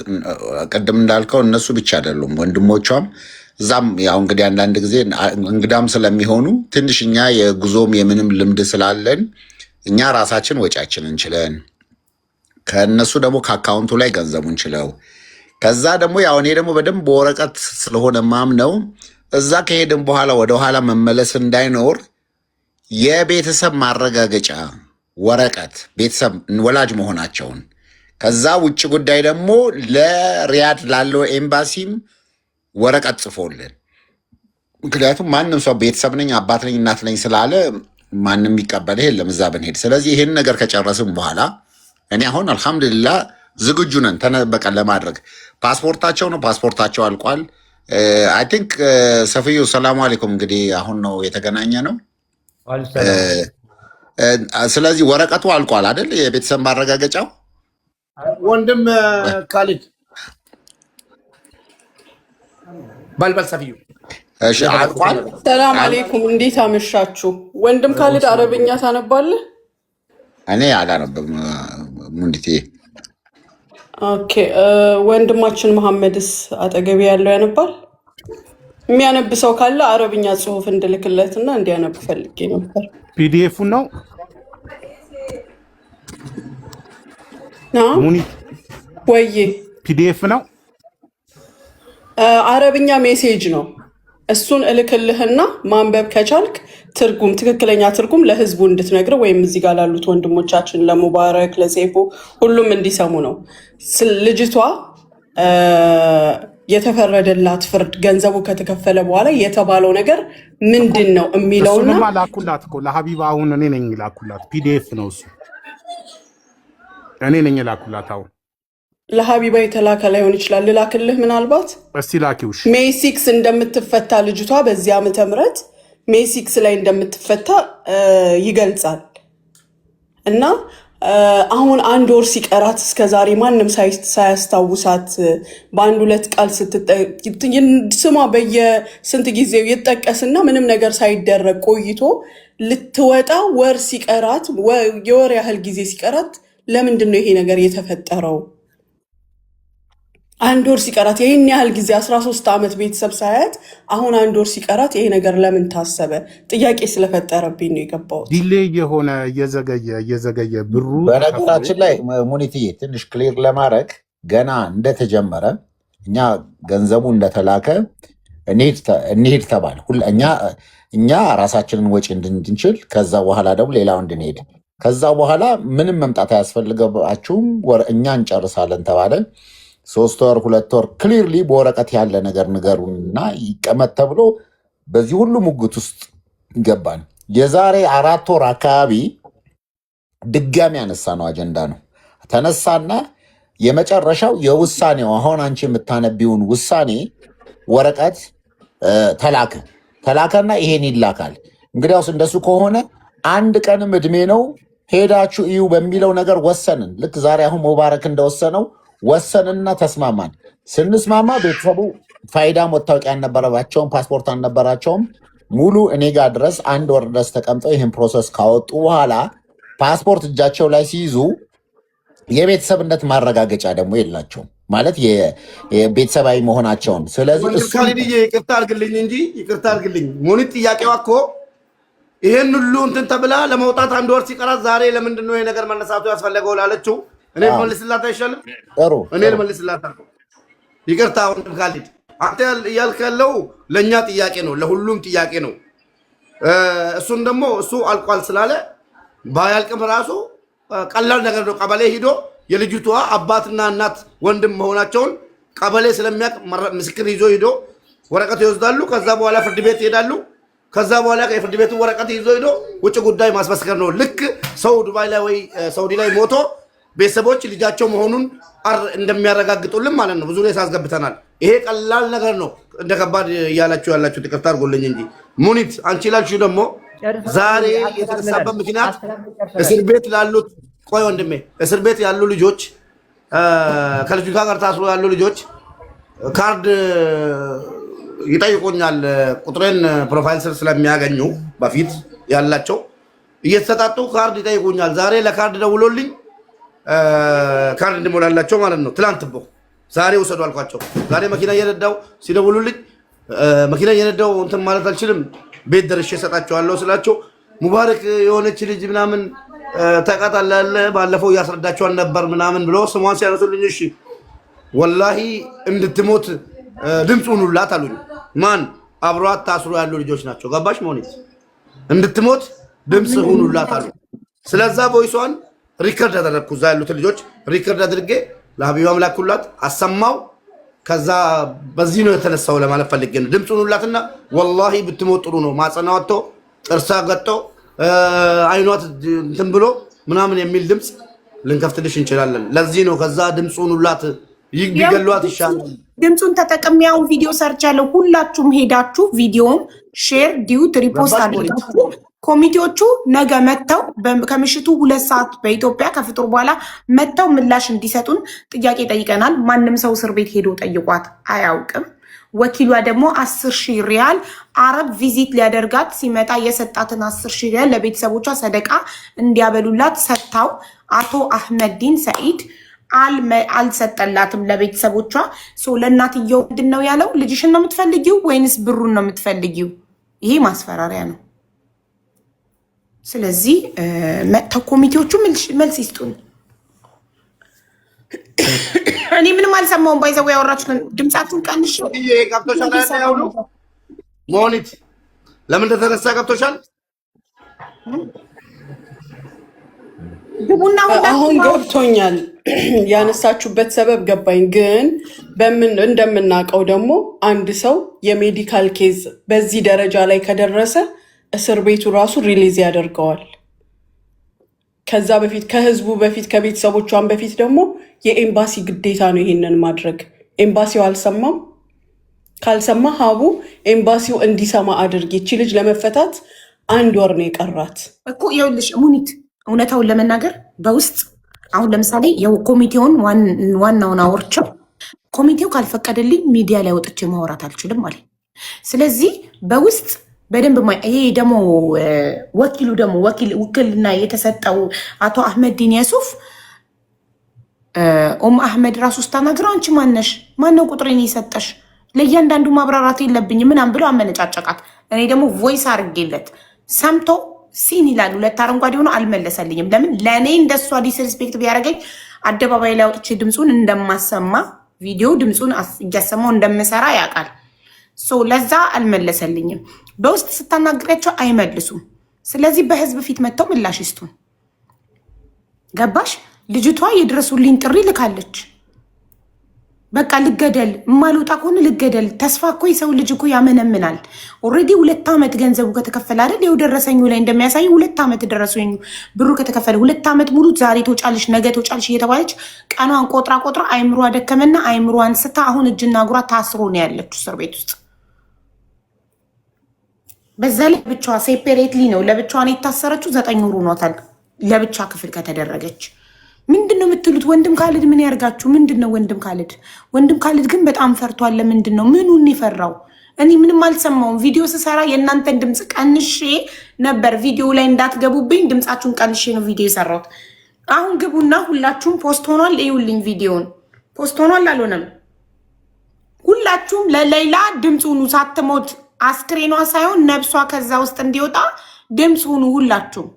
ቀደም እንዳልከው እነሱ ብቻ አይደሉም ወንድሞቿም እዛም ያው እንግዲህ አንዳንድ ጊዜ እንግዳም ስለሚሆኑ ትንሽ እኛ የጉዞም የምንም ልምድ ስላለን እኛ ራሳችን ወጫችን እንችለን ከነሱ ደግሞ ከአካውንቱ ላይ ገንዘቡን ችለው ከዛ ደግሞ ያው እኔ ደግሞ በደንብ በወረቀት ስለሆነ ማምነው እዛ ከሄድን በኋላ ወደ ኋላ መመለስ እንዳይኖር የቤተሰብ ማረጋገጫ ወረቀት ቤተሰብ ወላጅ መሆናቸውን ከዛ ውጭ ጉዳይ ደግሞ ለሪያድ ላለው ኤምባሲም ወረቀት ጽፎልን ምክንያቱም ማንም ሰው ቤተሰብ ነኝ አባት ነኝ እናት ነኝ ስላለ ማንም ይቀበል የለም እዛ ብንሄድ። ስለዚህ ይሄን ነገር ከጨረስን በኋላ እኔ አሁን አልহামዱሊላህ ዝግጁ ነን ተነበቀን ለማድረግ ፓስፖርታቸው አልቋል። አይ ቲንክ ሰፊዩ ሰላም አለይኩም እንግዲህ አሁን ነው የተገናኘ ነው። ስለዚህ ወረቀቱ አልቋል አይደል የቤተሰብ ማረጋገጫው ወንድም ካሊድ ባልባል ሰፊዩ እሺ አልቋል። ሰላም አለይኩም እንዴት አመሻችሁ? ወንድም ካሊድ አረብኛ ታነባለህ? እኔ አላነብም ሙንዲቲ። ኦኬ ወንድማችን መሐመድስ አጠገቤ ያለው ያነባል? የሚያነብ ሰው ካለ አረብኛ ጽሁፍ እንድልክለትና እንዲያነብ ፈልጌ ነበር። ፒዲኤፍ ነው ሙኒት ወይ ፒዲኤፍ ነው አረብኛ ሜሴጅ ነው። እሱን እልክልህና ማንበብ ከቻልክ ትክክለኛ ትርጉም ለህዝቡ እንድትነግር ወይም እዚህ ጋር ላሉት ወንድሞቻችን ለሙባረክ ለሴፉ ሁሉም እንዲሰሙ ነው። ልጅቷ የተፈረደላት ፍርድ ገንዘቡ ከተከፈለ በኋላ የተባለው ነገር ምንድን ነው የሚለውና እሱንማ ላኩላት እኮ ለሀቢባ አሁን እኔ ነኝ ላኩላት። ፒዲኤፍ ነው እሱ እኔ ነኝ ላኩላት። አሁን ለሀቢባ የተላከ ላይሆን ይችላል። ልላክልህ ምናልባት እስቲ ላኪውሽ። ሜይ 6 እንደምትፈታ ልጅቷ በዚህ ዓመተ ምህረት ሜይ 6 ላይ እንደምትፈታ ይገልጻል። እና አሁን አንድ ወር ሲቀራት እስከዛሬ ማንም ሳያስታውሳት በአንድ ሁለት ቃል ስሟ በየስንት ጊዜው ይጠቀስና ምንም ነገር ሳይደረግ ቆይቶ ልትወጣ ወር ሲቀራት የወር ያህል ጊዜ ሲቀራት ለምንድን ነው ይሄ ነገር የተፈጠረው? አንድ ወር ሲቀራት ይሄን ያህል ጊዜ 13 ዓመት ቤተሰብ ሳያት አሁን አንድ ወር ሲቀራት ይሄ ነገር ለምን ታሰበ? ጥያቄ ስለፈጠረብኝ ነው የገባሁት። ዲሌይ የሆነ እየዘገየ ብሩ በነገራችን ላይ ሙኒትዬ ትንሽ ክሊር ለማድረግ ገና እንደተጀመረ እኛ ገንዘቡ እንደተላከ እንሂድ ተባለ። እኛ ራሳችንን ወጪ እንድንችል ከዛ በኋላ ደግሞ ሌላው እንድንሄድ ከዛ በኋላ ምንም መምጣት አያስፈልጋችሁም እኛ እንጨርሳለን ተባለ። 3 ወር 2 ወር ክሊርሊ በወረቀት ያለ ነገር ንገሩንና ይቀመጥ ተብሎ በዚህ ሁሉ ሙግት ውስጥ ገባን። የዛሬ 4 ወር አካባቢ ድጋሚ ያነሳ ነው አጀንዳ ነው ተነሳና የመጨረሻው የውሳኔው አሁን አንቺ የምታነቢውን ውሳኔ ወረቀት ተላከና ይሄን ይላካል። እንግዲያውስ እንደሱ ከሆነ አንድ ቀንም እድሜ ነው ሄዳችሁ እዩ በሚለው ነገር ወሰንን። ልክ ዛሬ አሁን ሙባረክ እንደወሰነው ወሰንና ተስማማን። ስንስማማ ቤተሰቡ ፋይዳ መታወቂያ አልነበረባቸውም፣ ፓስፖርት አልነበራቸውም። ሙሉ እኔ ጋር ድረስ 1 ወር ድረስ ተቀምጠው ይህን ፕሮሰስ ካወጡ በኋላ ፓስፖርት እጃቸው ላይ ሲይዙ የቤተሰብነት ማረጋገጫ ደግሞ የላቸውም ማለት የቤተሰባዊ መሆናቸውን። ስለዚህ ይቅርታ አድርግልኝ ሙኒት ጥያቄዋ እኮ ይሄን ሁሉ እንትን ተብላ ለመውጣት 1 ወር ሲቀራት ዛሬ ለምንድን ነው ይሄ ነገር መነሳቱ ያስፈለገው ላለችው እኔ መልስላት አይሻልም? ጥሩ እኔ መልስላት። ይቅርታ ወንድም ካሊድ አንተ እያልክ ያለው ለእኛ ጥያቄ ነው፣ ለሁሉም ጥያቄ ነው። እሱን ደግሞ እሱ አልቋል ስላለ ባያልቅም ራሱ ቀላል ነገር ነው። ቀበሌ ሂዶ የልጅቷ አባትና እናት ወንድም መሆናቸውን ቀበሌ ስለሚያውቅ ምስክር ይዞ ሂዶ ወረቀት ይወስዳሉ። ከዛ በኋላ ፍርድ ቤት ይሄዳሉ። ከዛ በኋላ የፍርድ ቤቱ ወረቀት ይዞ ሂዶ ውጭ ጉዳይ ማስመስከር ነው። ልክ ሰው ዱባይ ላይ ወይ ሳውዲ ላይ ሞቶ ቤተሰቦች ልጃቸው መሆኑን እንደሚያረጋግጡልን ማለት ነው። ብዙ ላይ አስገብተናል። ይሄ ቀላል ነገር ነው። እንደ ከባድ እያላችሁ ያላችሁ ይቅርታ አድርጎልኝ እንጂ ሙኒት አንቺ ላልሽው ደግሞ ዛሬ የተነሳበት ምክንያት እስር ቤት ላሉት ቆይ ወንድሜ እስር ቤት ያሉ ልጆች ከልጅቷ ጋር ታስሮ ያሉ ልጆች ካርድ ይጠይቁኛል። ቁጥሬን ፕሮፋይል ስር ስለሚያገኙ በፊት ያላቸው እየተሰጣጡ ካርድ ይጠይቁኛል። ዛሬ ለካርድ ደውሎልኝ ካርድ እንድሞላላቸው ማለት ነው። ትላንት ዛሬ ውሰዱ አልኳቸው። ዛሬ መኪና እየነዳው ሲደውሉልኝ መኪና እየነዳው እንትን ማለት አልችልም ቤት ደርሼ እሰጣቸዋለሁ ስላቸው ሙባረክ የሆነች ልጅ ምናምን ታውቃታለህ ባለፈው እያስረዳቸዋል ነበር ምናምን ብሎ ስሟን ሲያነሱልኝ እሺ ወላሂ እንድትሞት ድምፁን ሁላት አሉኝ። ማን አብሯት ታስሮ ያሉ ልጆች ናቸው። ገባሽ ሞኒት እንድትሞት ድምፅ ሁኑላት አሉ። ስለዛ ቮይሷን ሪከርድ አደረግኩ። እዛ ያሉትን ልጆች ሪከርድ አድርጌ ለሀቢባ ምላኩላት አሰማው። ከዛ በዚህ ነው የተነሳው ለማለት ፈልጌ ነው። ድምፁን ሁላትና ወላሂ ብትሞት ጥሩ ነው። ማጸና ወጥቶ ጥርሳ ገጦ አይኗት እንትን ብሎ ምናምን የሚል ድምፅ ልንከፍትልሽ እንችላለን። ለዚህ ነው ከዛ ድምፁን ሁላት ቢገሏት ይሻላል። ድምፁን ተጠቅሚያው ቪዲዮ ሰርች ያለው ሁላችሁም ሄዳችሁ ቪዲዮውን ሼር ዲዩት ሪፖስት አድርጋችሁ ኮሚቴዎቹ ነገ መተው ከምሽቱ 2 ሰዓት በኢትዮጵያ ከፍጡር በኋላ መተው ምላሽ እንዲሰጡን ጥያቄ ጠይቀናል። ማንም ሰው እስር ቤት ሄዶ ጠይቋት አያውቅም። ወኪሏ ደግሞ 10,000 ሪያል አረብ ቪዚት ሊያደርጋት ሲመጣ የሰጣትን 10,000 ሪያል ለቤተሰቦቿ ሰደቃ እንዲያበሉላት ሰጥታው አቶ አህመዲን ሰኢድ አልሰጠላትም ለቤተሰቦቿ። ለእናትየው ምንድን ነው ያለው? ልጅሽን ነው የምትፈልጊው ወይንስ ብሩን ነው የምትፈልጊው? ይሄ ማስፈራሪያ ነው። ስለዚህ መጥተው ኮሚቴዎቹ መልስ ይስጡን። እኔ ምንም አልሰማሁም። ባይዘው ያወራችሁትን ድምጻችሁን ቀንሽ። ሞኒት ለምን ተነሳ? ገብቶሻል? አሁን ገብቶኛል። ያነሳችሁበት ሰበብ ገባኝ። ግን እንደምናውቀው ደግሞ አንድ ሰው የሜዲካል ኬዝ በዚህ ደረጃ ላይ ከደረሰ እስር ቤቱ ራሱ ሪሊዝ ያደርገዋል። ከዛ በፊት ከህዝቡ በፊት ከቤተሰቦቿን በፊት ደግሞ የኤምባሲ ግዴታ ነው ይሄንን ማድረግ። ኤምባሲው አልሰማም። ካልሰማ ሀቡ ኤምባሲው እንዲሰማ አድርግ። ይቺ ልጅ ለመፈታት 1 ወር ነው የቀራት እኮ። ይኸውልሽ ሙኒት እውነታውን ለመናገር በውስጥ አሁን ለምሳሌ የኮሚቴውን ዋናውን አወርቸው ኮሚቴው ካልፈቀደልኝ ሚዲያ ላይ ወጥቼ ማውራት አልችልም ማለት። ስለዚህ በውስጥ በደንብ ይሄ ደግሞ ወኪሉ ደግሞ ውክልና የተሰጠው አቶ አህመዲን የሱፍ አህመድ ራሱ ስታናግረው አንቺ ማነሽ? ማነው ቁጥሬን የሰጠሽ? ለእያንዳንዱ ማብራራት የለብኝም ምናምን ብሎ አመነጫጨቃት። እኔ ደግሞ ቮይስ አድርጌለት ሰምቶ ሲን ይላል 2 አረንጓዴ ሆኖ አልመለሰልኝም። ለምን ለእኔ እንደሷ ዲስሪስፔክት ቢያደርገኝ አደባባይ ላይ አውጥቼ ድምፁን እንደማሰማ ቪዲዮ ድምፁን እያሰማው እንደምሰራ ያውቃል። ለዛ አልመለሰልኝም። በውስጥ ስታናግሪያቸው አይመልሱም። ስለዚህ በህዝብ ፊት መጥተው ምላሽ ይስጡን። ገባሽ? ልጅቷ የድረሱልኝ ጥሪ ልካለች። በቃ ልገደል፣ የማልወጣ ከሆነ ልገደል። ተስፋ እኮ የሰው ልጅ እኮ ያመነምናል። ኦልሬዲ 2 ዓመት ገንዘቡ ከተከፈለ አይደል? ይኸው ደረሰኙ ላይ እንደሚያሳይ 2 ዓመት ደረሰኙ ብሩ ከተከፈለ 2 ዓመት ሙሉ ዛሬ ተወጫለሽ ነገ ተወጫለሽ እየተባለች ቀኗን ቆጥራ አይምሯ ደከመና አይምሯን ስታ አሁን እጅና እግሯ ታስሮ ነው ያለችው እስር ቤት ውስጥ። በዛ ላይ ብቻዋ ሴፔሬትሊ ነው ለብቻዋን የታሰረችው። 9 ወር ሆኗታል ለብቻ ክፍል ከተደረገች። ምንድን ነው የምትሉት? ወንድም ካልድ ምን ያርጋችሁ? ምንድን ነው ወንድም ካልድ? ወንድም ካልድ ግን በጣም ፈርቷል። ለምንድን ነው? ምኑን የፈራው? እኔ ምንም አልሰማውም። ቪዲዮ ስሰራ የእናንተን ድምፅ ቀንሼ ነበር። ቪዲዮ ላይ እንዳትገቡብኝ ድምፃችሁን ቀንሼ ነው ቪዲዮ የሰራሁት። አሁን ግቡና ሁላችሁም ፖስት ሆኗል እዩልኝ። ቪዲዮን ፖስት ሆኗል አልሆነም? ሁላችሁም ለሌላ ድምፅ ሁኑ። ሳትሞት አስክሬኗ ሳይሆን ነብሷ ከዛ ውስጥ እንዲወጣ ድምፅ ሁኑ ሁላችሁም።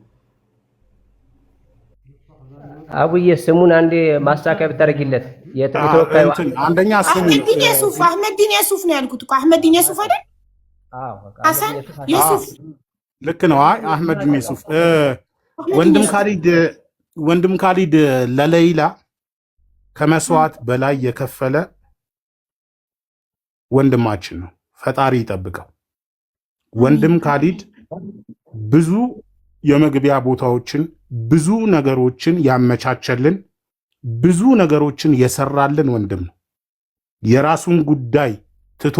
አቡዬ ስሙን አንዴ ማስተካከያ ብታደርጊለት የተወካዩ አንደኛ ስሙ አህመዲን የሱፍ ነው ያልኩት እኮ። አህመዲን የሱፍ አይደል? ሐሰን የሱፍ ልክ ነው። አይ አህመድ ሜሱፍ ወንድም ካሊድ ለሌይላ ከመስዋዕት በላይ የከፈለ ወንድማችን ነው። ፈጣሪ ይጠብቀው። ወንድም ካሊድ ብዙ የመግቢያ ቦታዎችን ብዙ ነገሮችን ያመቻቸልን ብዙ ነገሮችን የሰራልን ወንድም ነው። የራሱን ጉዳይ ትቶ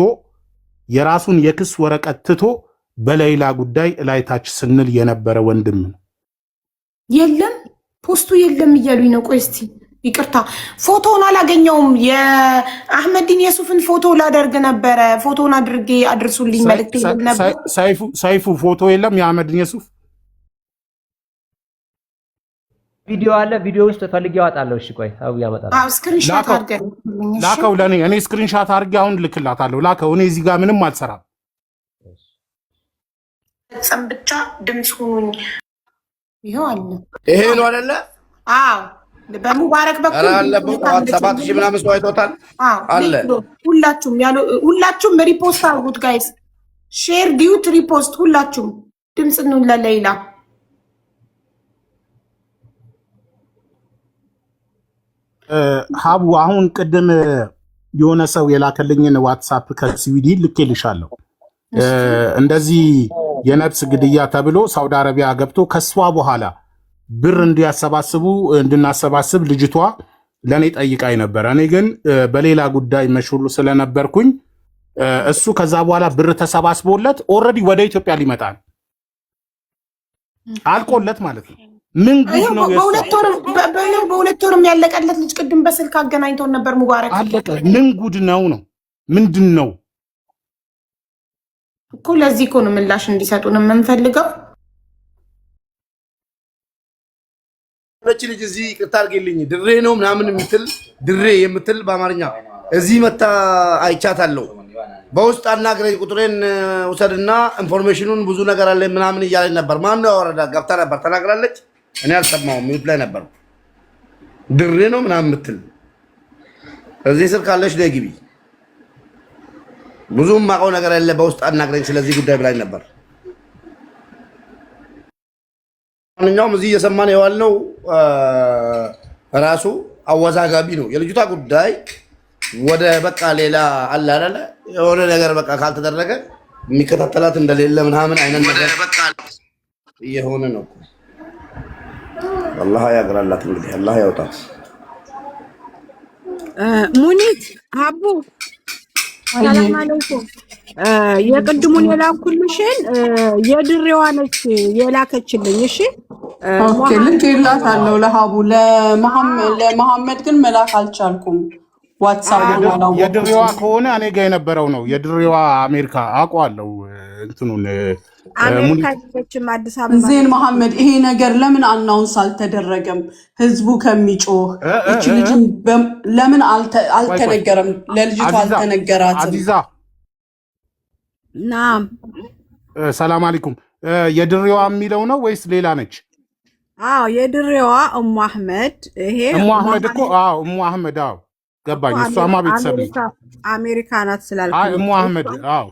የራሱን የክስ ወረቀት ትቶ በሌይላ ጉዳይ እላይታች ስንል የነበረ ወንድም ነው። የለም ፖስቱ የለም እያሉኝ ነው። ቆይ እስቲ ይቅርታ ፎቶውን አላገኘውም። የአህመዲን የሱፍን ፎቶ ላደርግ ነበረ። ፎቶውን አድርጌ አድርሱልኝ መልእክት ነበር። ሰይፉ ፎቶ የለም የአህመዲን የሱፍ ቪዲዮ አለ። ቪዲዮ ውስጥ ፈልጌ አወጣለሁ። እሺ ቆይ አው ያመጣል። ስክሪንሾት አድርገን ላከው ለኔ። እኔ ስክሪንሾት አድርጌ አሁን ልክላታለሁ። ላከው። እኔ እዚህ ጋር ምንም አልሰራም። ጽም ብቻ ድምጽ ሁኑኝ። ይሄው አለ። ይሄ ነው አይደለ? አዎ በሙባረክ በኩል አለ። 7000 ምናምን ሰው አይቶታል አለ። ሁላችሁም ሪፖስት አድርጉት ጋይስ። ሼር ዲዩት ሪፖስት ሁላችሁም ድምጽ ነው ለሌይላ ሀቡ አሁን ቅድም የሆነ ሰው የላከልኝን ዋትሳፕ ከስዊድን ልኬልሻለሁ። እንደዚህ የነፍስ ግድያ ተብሎ ሳውዲ አረቢያ ገብቶ ከሷ በኋላ ብር እንድናሰባስብ ልጅቷ ለእኔ ጠይቃኝ ነበረ። እኔ ግን በሌላ ጉዳይ መሽሉ ስለነበርኩኝ እሱ ከዛ በኋላ ብር ተሰባስቦለት ኦልሬዲ ወደ ኢትዮጵያ ሊመጣል አልቆለት ማለት ነው። ምን ጉድ ነው? በሁለት ወርም ያለቀለት ልጅ ቅድም በስልክ አገናኝተውን ነበር። ሙባረክ አለቀ። ምን ጉድ ነው? ምንድን ነው እኮ? ለዚህ እኮ ነው ምላሽ እንዲሰጡን የምንፈልገው። እቺ ልጅ እዚህ ይቅርታ አድርጌልኝ ድሬ ነው ምናምን የምትል በአማርኛ እዚህ መታ አይቻታለሁ። በውስጥ አናግረኝ ቁጥሬን ውሰድና ኢንፎርሜሽኑን ብዙ ነገር አለ ምናምን እያለኝ ነበር። ማን ነው ያወረዳ ገብታ ነበር ተናግራለች። እኔ አልሰማሁም። ሚውት ላይ ነበር። ድሬ ነው ምናምን የምትል እዚህ ስልክ ካለሽ ላይ ግቢ። ብዙም ማውቀው ነገር አለ። በውስጥ አናግረኝ ስለዚህ ጉዳይ ብላኝ ነበር። ማንኛውም እዚህ እየሰማን የዋልነው ራሱ አወዛጋቢ ነው። የልጅቷ ጉዳይ ወደ በቃ ሌላ አለ አይደለ? የሆነ ነገር በቃ ካልተደረገ የሚከታተላት እንደሌለ ምናምን አይነት ነገር በቃ እየሆነ ነው። አላህ ያግራላት። እንግዲህ አላህ ያውጣት። ሙኒት ሀቡ ሰላም አለይኩም። የቅድሙን የላኩልሽን የድሬዋ ነች የላከችልኝ። እሺ ኦኬ፣ ልክ ይላታለሁ ለሀቡ። ለመሐመድ ግን መላክ አልቻልኩም። ዋትስአፕ ነው። የድሬዋ ከሆነ እኔ ጋር የነበረው ነው። የድሬዋ አሜሪካ አውቀዋለሁ። እንትኑን አሜሪካ ልጅም አዲስ አበባ ዜን መሐመድ፣ ይሄ ነገር ለምን አናውንስ አልተደረገም? ህዝቡ ከሚጮህ እቺ ልጅ ለምን አልተነገረም? ለልጅቷ አልተነገራትም። አዚዛ ናም ሰላም አለይኩም። የድሬዋ የሚለው ነው ወይስ ሌላ ነች? አዎ የድሬዋ እሙ አህመድ። ይሄ እሙ አህመድ እኮ አዎ እሙ አህመድ አዎ ገባኝ። እሷማ ቤተሰብ ነች። አሜሪካ ናት ስላልኩ አይ እሙ አህመድ አዎ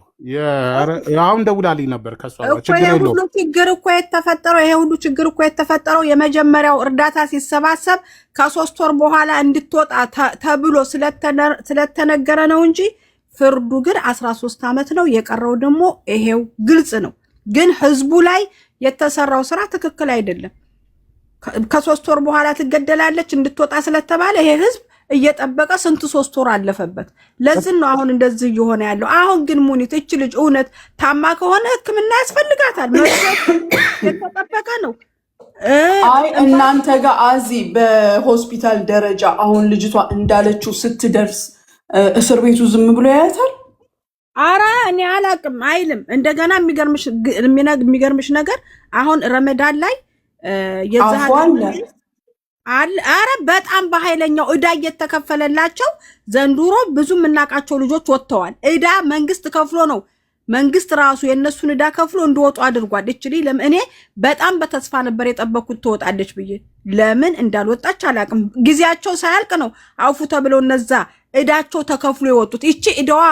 አሁን ደውላልኝ ነበር። ከሷ ችግር የለውም። ሁሉ ችግር እኮ የተፈጠረው ይሄ ሁሉ ችግር እኮ የተፈጠረው የመጀመሪያው እርዳታ ሲሰባሰብ ከ3 ወር በኋላ እንድትወጣ ተብሎ ስለተነገረ ነው እንጂ ፍርዱ ግን 13 ዓመት ነው። የቀረው ደግሞ ይሄው ግልጽ ነው። ግን ህዝቡ ላይ የተሰራው ስራ ትክክል አይደለም። ከ3 ወር በኋላ ትገደላለች እንድትወጣ ስለተባለ ይሄ ህዝብ እየጠበቀ ስንት 3 ወር አለፈበት። ለዚህ ነው አሁን እንደዚህ እየሆነ ያለው። አሁን ግን ሙኒት እቺ ልጅ እውነት ታማ ከሆነ ሕክምና ያስፈልጋታል። የተጠበቀ ነው። አይ እናንተ ጋር አዚ በሆስፒታል ደረጃ አሁን ልጅቷ እንዳለችው ስትደርስ እስር ቤቱ ዝም ብሎ ያያታል? አረ እኔ አላቅም አይልም። እንደገና የሚገርምሽ ነገር አሁን ረመዳን ላይ አረ በጣም በኃይለኛው እዳ እየተከፈለላቸው ዘንድሮ ብዙ የምናውቃቸው ልጆች ወጥተዋል። እዳ መንግስት ከፍሎ ነው። መንግስት ራሱ የነሱን እዳ ከፍሎ እንዲወጡ አድርጓል። እቺ እኔ በጣም በተስፋ ነበር የጠበኩት ትወጣለች ብዬ። ለምን እንዳልወጣች አላቅም። ጊዜያቸው ሳያልቅ ነው አውፉ ተብለው እነዛ እዳቸው ተከፍሎ የወጡት። እቺ እዳዋ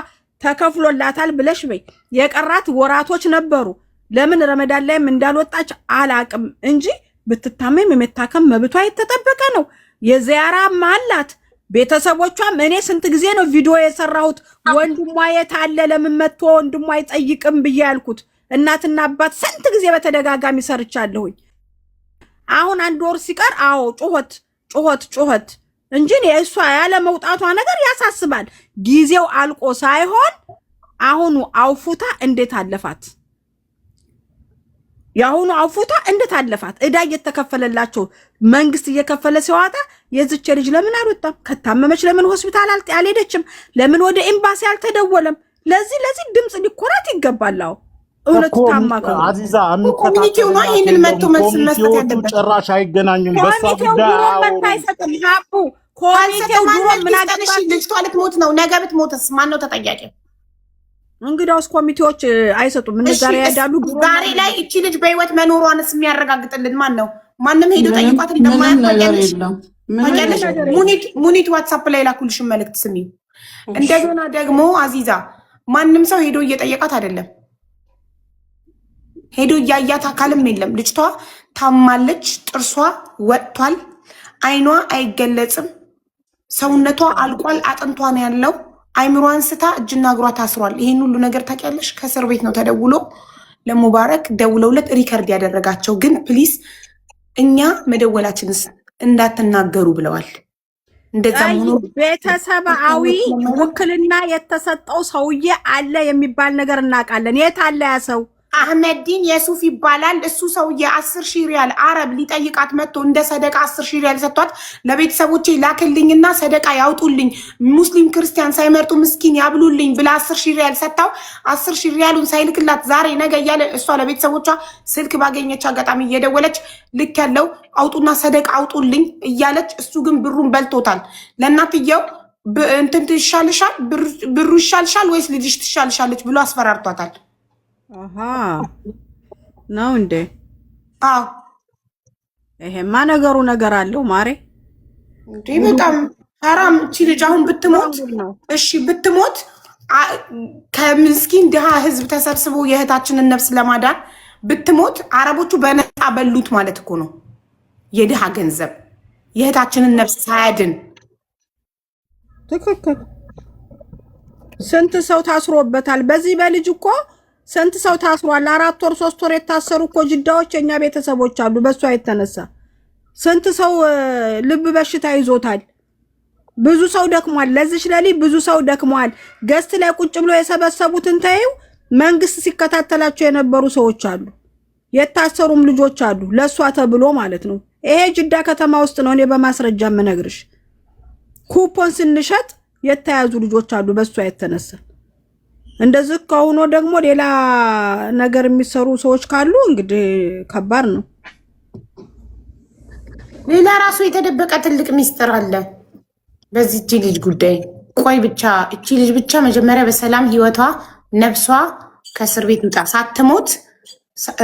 ተከፍሎላታል ብለሽ በይ። የቀራት ወራቶች ነበሩ። ለምን ረመዳን ላይም እንዳልወጣች አላቅም እንጂ ብትታመም የመታከም መብቷ የተጠበቀ ነው። የዚያራ ማላት ቤተሰቦቿም እኔ ስንት ጊዜ ነው ቪዲዮ የሰራሁት ወንድሟ የት አለ ለምን መጥቶ ወንድሟ አይጠይቅም ብዬ ያልኩት እናትና አባት ስንት ጊዜ በተደጋጋሚ ሰርቻለሁኝ። አሁን አንድ ወር ሲቀር አዎ ጩኸት እንጂ እሷ ያለ መውጣቷ ነገር ያሳስባል። ጊዜው አልቆ ሳይሆን አሁኑ አውፉታ እንዴት አለፋት? ያሁኑ አውፉታ እንዴት አለፋት? እዳ እየተከፈለላቸው መንግስት እየከፈለ ሲዋጣ የዝቼ ልጅ ለምን አልወጣም? ከታመመች ለምን ሆስፒታል አልሄደችም? ለምን ወደ ኤምባሲ አልተደወለም? ለዚህ ድምጽ ሊኮራት ይገባል። እውነቱ ታማከው አዚዛ ኮሚኒቲው ነው ይሄንን መጥቶ መልስ መስጠት ያለበት። ጭራሽ አይገናኙም። በሷ ጉዳይ ኮሚቴው ድሮ ምን አገባሽ? ልጅቷ ልትሞት ነው። ነገ ብትሞትስ ማን ነው ተጠያቂ? እንግዲያውስ ኮሚቴዎች አይሰጡም። ዛሬ ያዳሉ። ዛሬ ላይ እቺ ልጅ በህይወት መኖሯንስ የሚያረጋግጥልን ማን ነው? ማንም ሄዶ ጠይቋት እንደማያፈቀልሽ ሙኒት ዋትሳፕ ላይ ላኩልሽን መልእክት ስሚ። እንደገና ደግሞ አዚዛ ማንም ሰው ሄዶ እየጠየቃት አይደለም። ሄዶ እያያት አካልም የለም። ልጅቷ ታማለች። ጥርሷ ወጥቷል። አይኗ አይገለጽም። ሰውነቷ አልቋል። አጥንቷ ነው ያለው። አይምሮ አንስታ እጅና እግሯ ታስሯል። ይሄን ሁሉ ነገር ታውቂያለሽ። ከእስር ቤት ነው ተደውሎ ለሙባረክ ደውለውለት ሪከርድ ያደረጋቸው። ግን ፕሊስ እኛ መደወላችንስ እንዳትናገሩ ብለዋል። እንደዛ ሆኖ ቤተሰባዊ ውክልና የተሰጠው ሰውዬ አለ የሚባል ነገር እናውቃለን። የት አለ ያ ሰው? አህመዲን የሱፍ ይባላል። እሱ ሰውዬ 10,000 ሪያል አረብ ሊጠይቃት መጥቶ እንደ ሰደቃ 10,000 ሪያል ሰጥቷት ለቤተሰቦቼ ላክልኝና ሰደቃ ያውጡልኝ ሙስሊም ክርስቲያን ሳይመርጡ ምስኪን ያብሉልኝ ብላ 10,000 ሪያል ሰጣው። 10,000 ሪያሉን ሳይልክላት ዛሬ ነገ እያለ እሷ ለቤተሰቦቿ ስልክ ባገኘች አጋጣሚ እየደወለች ልክ ያለው አውጡና ሰደቃ አውጡልኝ እያለች እሱ ግን ብሩን በልቶታል። ለእናትየው እንትን ትሻልሻል ብሩ ይሻልሻል ወይስ ልጅሽ ትሻልሻለች ብሎ አስፈራርቷታል። አሃ ነው እንዴ? አዎ ይሄማ ነገሩ ነገር አለው ማሬ። እንዴ በጣም ሐራም። እቺ ልጅ አሁን ብትሞት እሺ ብትሞት ከምስኪን ድሃ ህዝብ ተሰብስቦ የእህታችንን ነፍስ ለማዳን ብትሞት አረቦቹ በነፃ በሉት ማለት እኮ ነው። የድሃ ገንዘብ የእህታችንን ነፍስ ሳያድን ትክክል። ስንት ሰው ታስሮበታል በዚህ በልጅ እኮ ስንት ሰው ታስሯል። 4 ወር 3 ወር የታሰሩ እኮ ጅዳዎች የኛ ቤተሰቦች አሉ። በሷ የተነሳ ስንት ሰው ልብ በሽታ ይዞታል። ብዙ ሰው ደክሟል። ለዚች ለሊ ብዙ ሰው ደክሟል። ገስት ላይ ቁጭ ብሎ የሰበሰቡትን ተይው መንግስት ሲከታተላቸው የነበሩ ሰዎች አሉ። የታሰሩም ልጆች አሉ። ለሷ ተብሎ ማለት ነው። ይሄ ጅዳ ከተማ ውስጥ ነው። እኔ በማስረጃ የምነግርሽ ኩፖን ስንሸጥ የተያዙ ልጆች አሉ በሷ የተነሳ። እንደዚህ ከሆነ ደግሞ ሌላ ነገር የሚሰሩ ሰዎች ካሉ እንግዲህ ከባድ ነው። ሌላ ራሱ የተደበቀ ትልቅ ሚስጥር አለ በዚህ ልጅ ጉዳይ። ቆይ ብቻ እቺ ልጅ ብቻ መጀመሪያ በሰላም ህይወቷ ነፍሷ ከእስር ቤት ይውጣ። ሳትሞት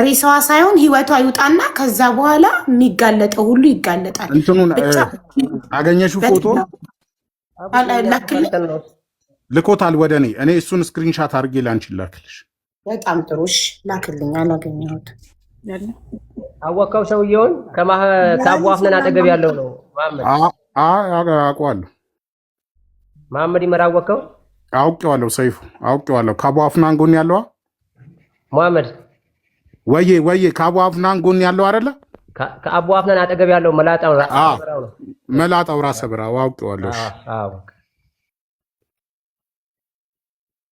ሬሳዋ ሳይሆን ህይወቷ ይውጣና ከዛ በኋላ የሚጋለጠው ሁሉ ይጋለጣል። እንትኑን አገኘሽው ፎቶ ላክልኝ ልኮታል ወደ እኔ እሱን ስክሪንሻት አድርጌ ላንቺ ላክልሽ። በጣም ጥሩ እሺ፣ ላክልኝ። አላገኘሁት። አወቀው ሰውየውን ከአቡ አፍናን አጠገብ ያለው ነው መሐመድ። አውቀዋለሁ። መሐመድ ይመር አወቀው። አውቄዋለሁ። ሰይፉ አውቄዋለሁ። ከአቡ አፍናን ጎን ያለው መሐመድ ወዬ ከአቡ አፍናን ጎን ያለው አይደለ? ከአቡ አፍናን አጠገብ ያለው መላጣው ነው። መላጣው ራሰ ብራው አውቄዋለሁ። አዎ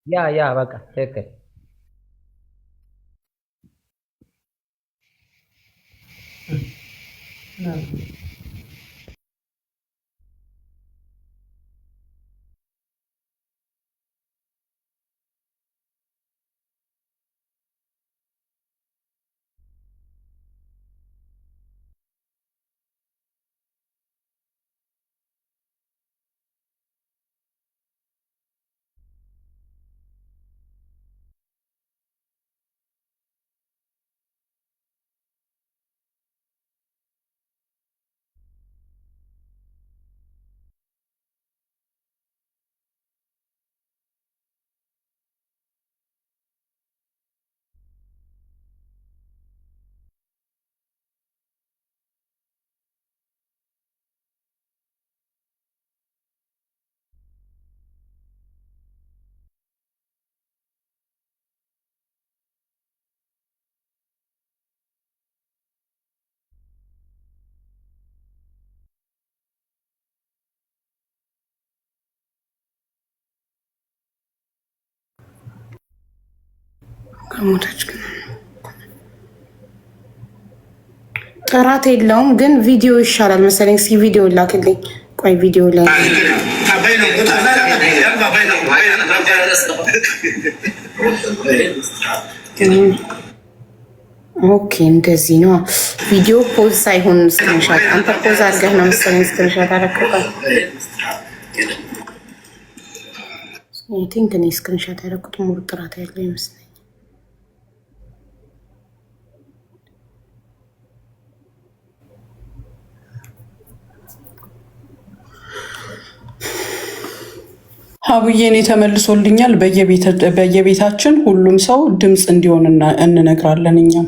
ያ በቃ ትክክል። ከሞተች ጥራት የለውም ግን ቪዲዮ ይሻላል መሰለኝ። እስኪ ቪዲዮ ላክልኝ። ቆይ ቪዲዮ ላይ ኦኬ፣ እንደዚህ ነው ቪዲዮ። ፖዝ ሳይሆን ስክሪንሻት። አንተ ፖዝ አድርገህ ነው መሰለኝ ስክሪንሻት አደረግከው። አይ ቲንክ እኔ ስክሪንሻት ያደረኩት ሙሉ ጥራት ያለው ይመስለኛል። አቡዬ እኔ ተመልሶልኛል። በየቤታችን ሁሉም ሰው ድምፅ እንዲሆን እንነግራለን። እኛም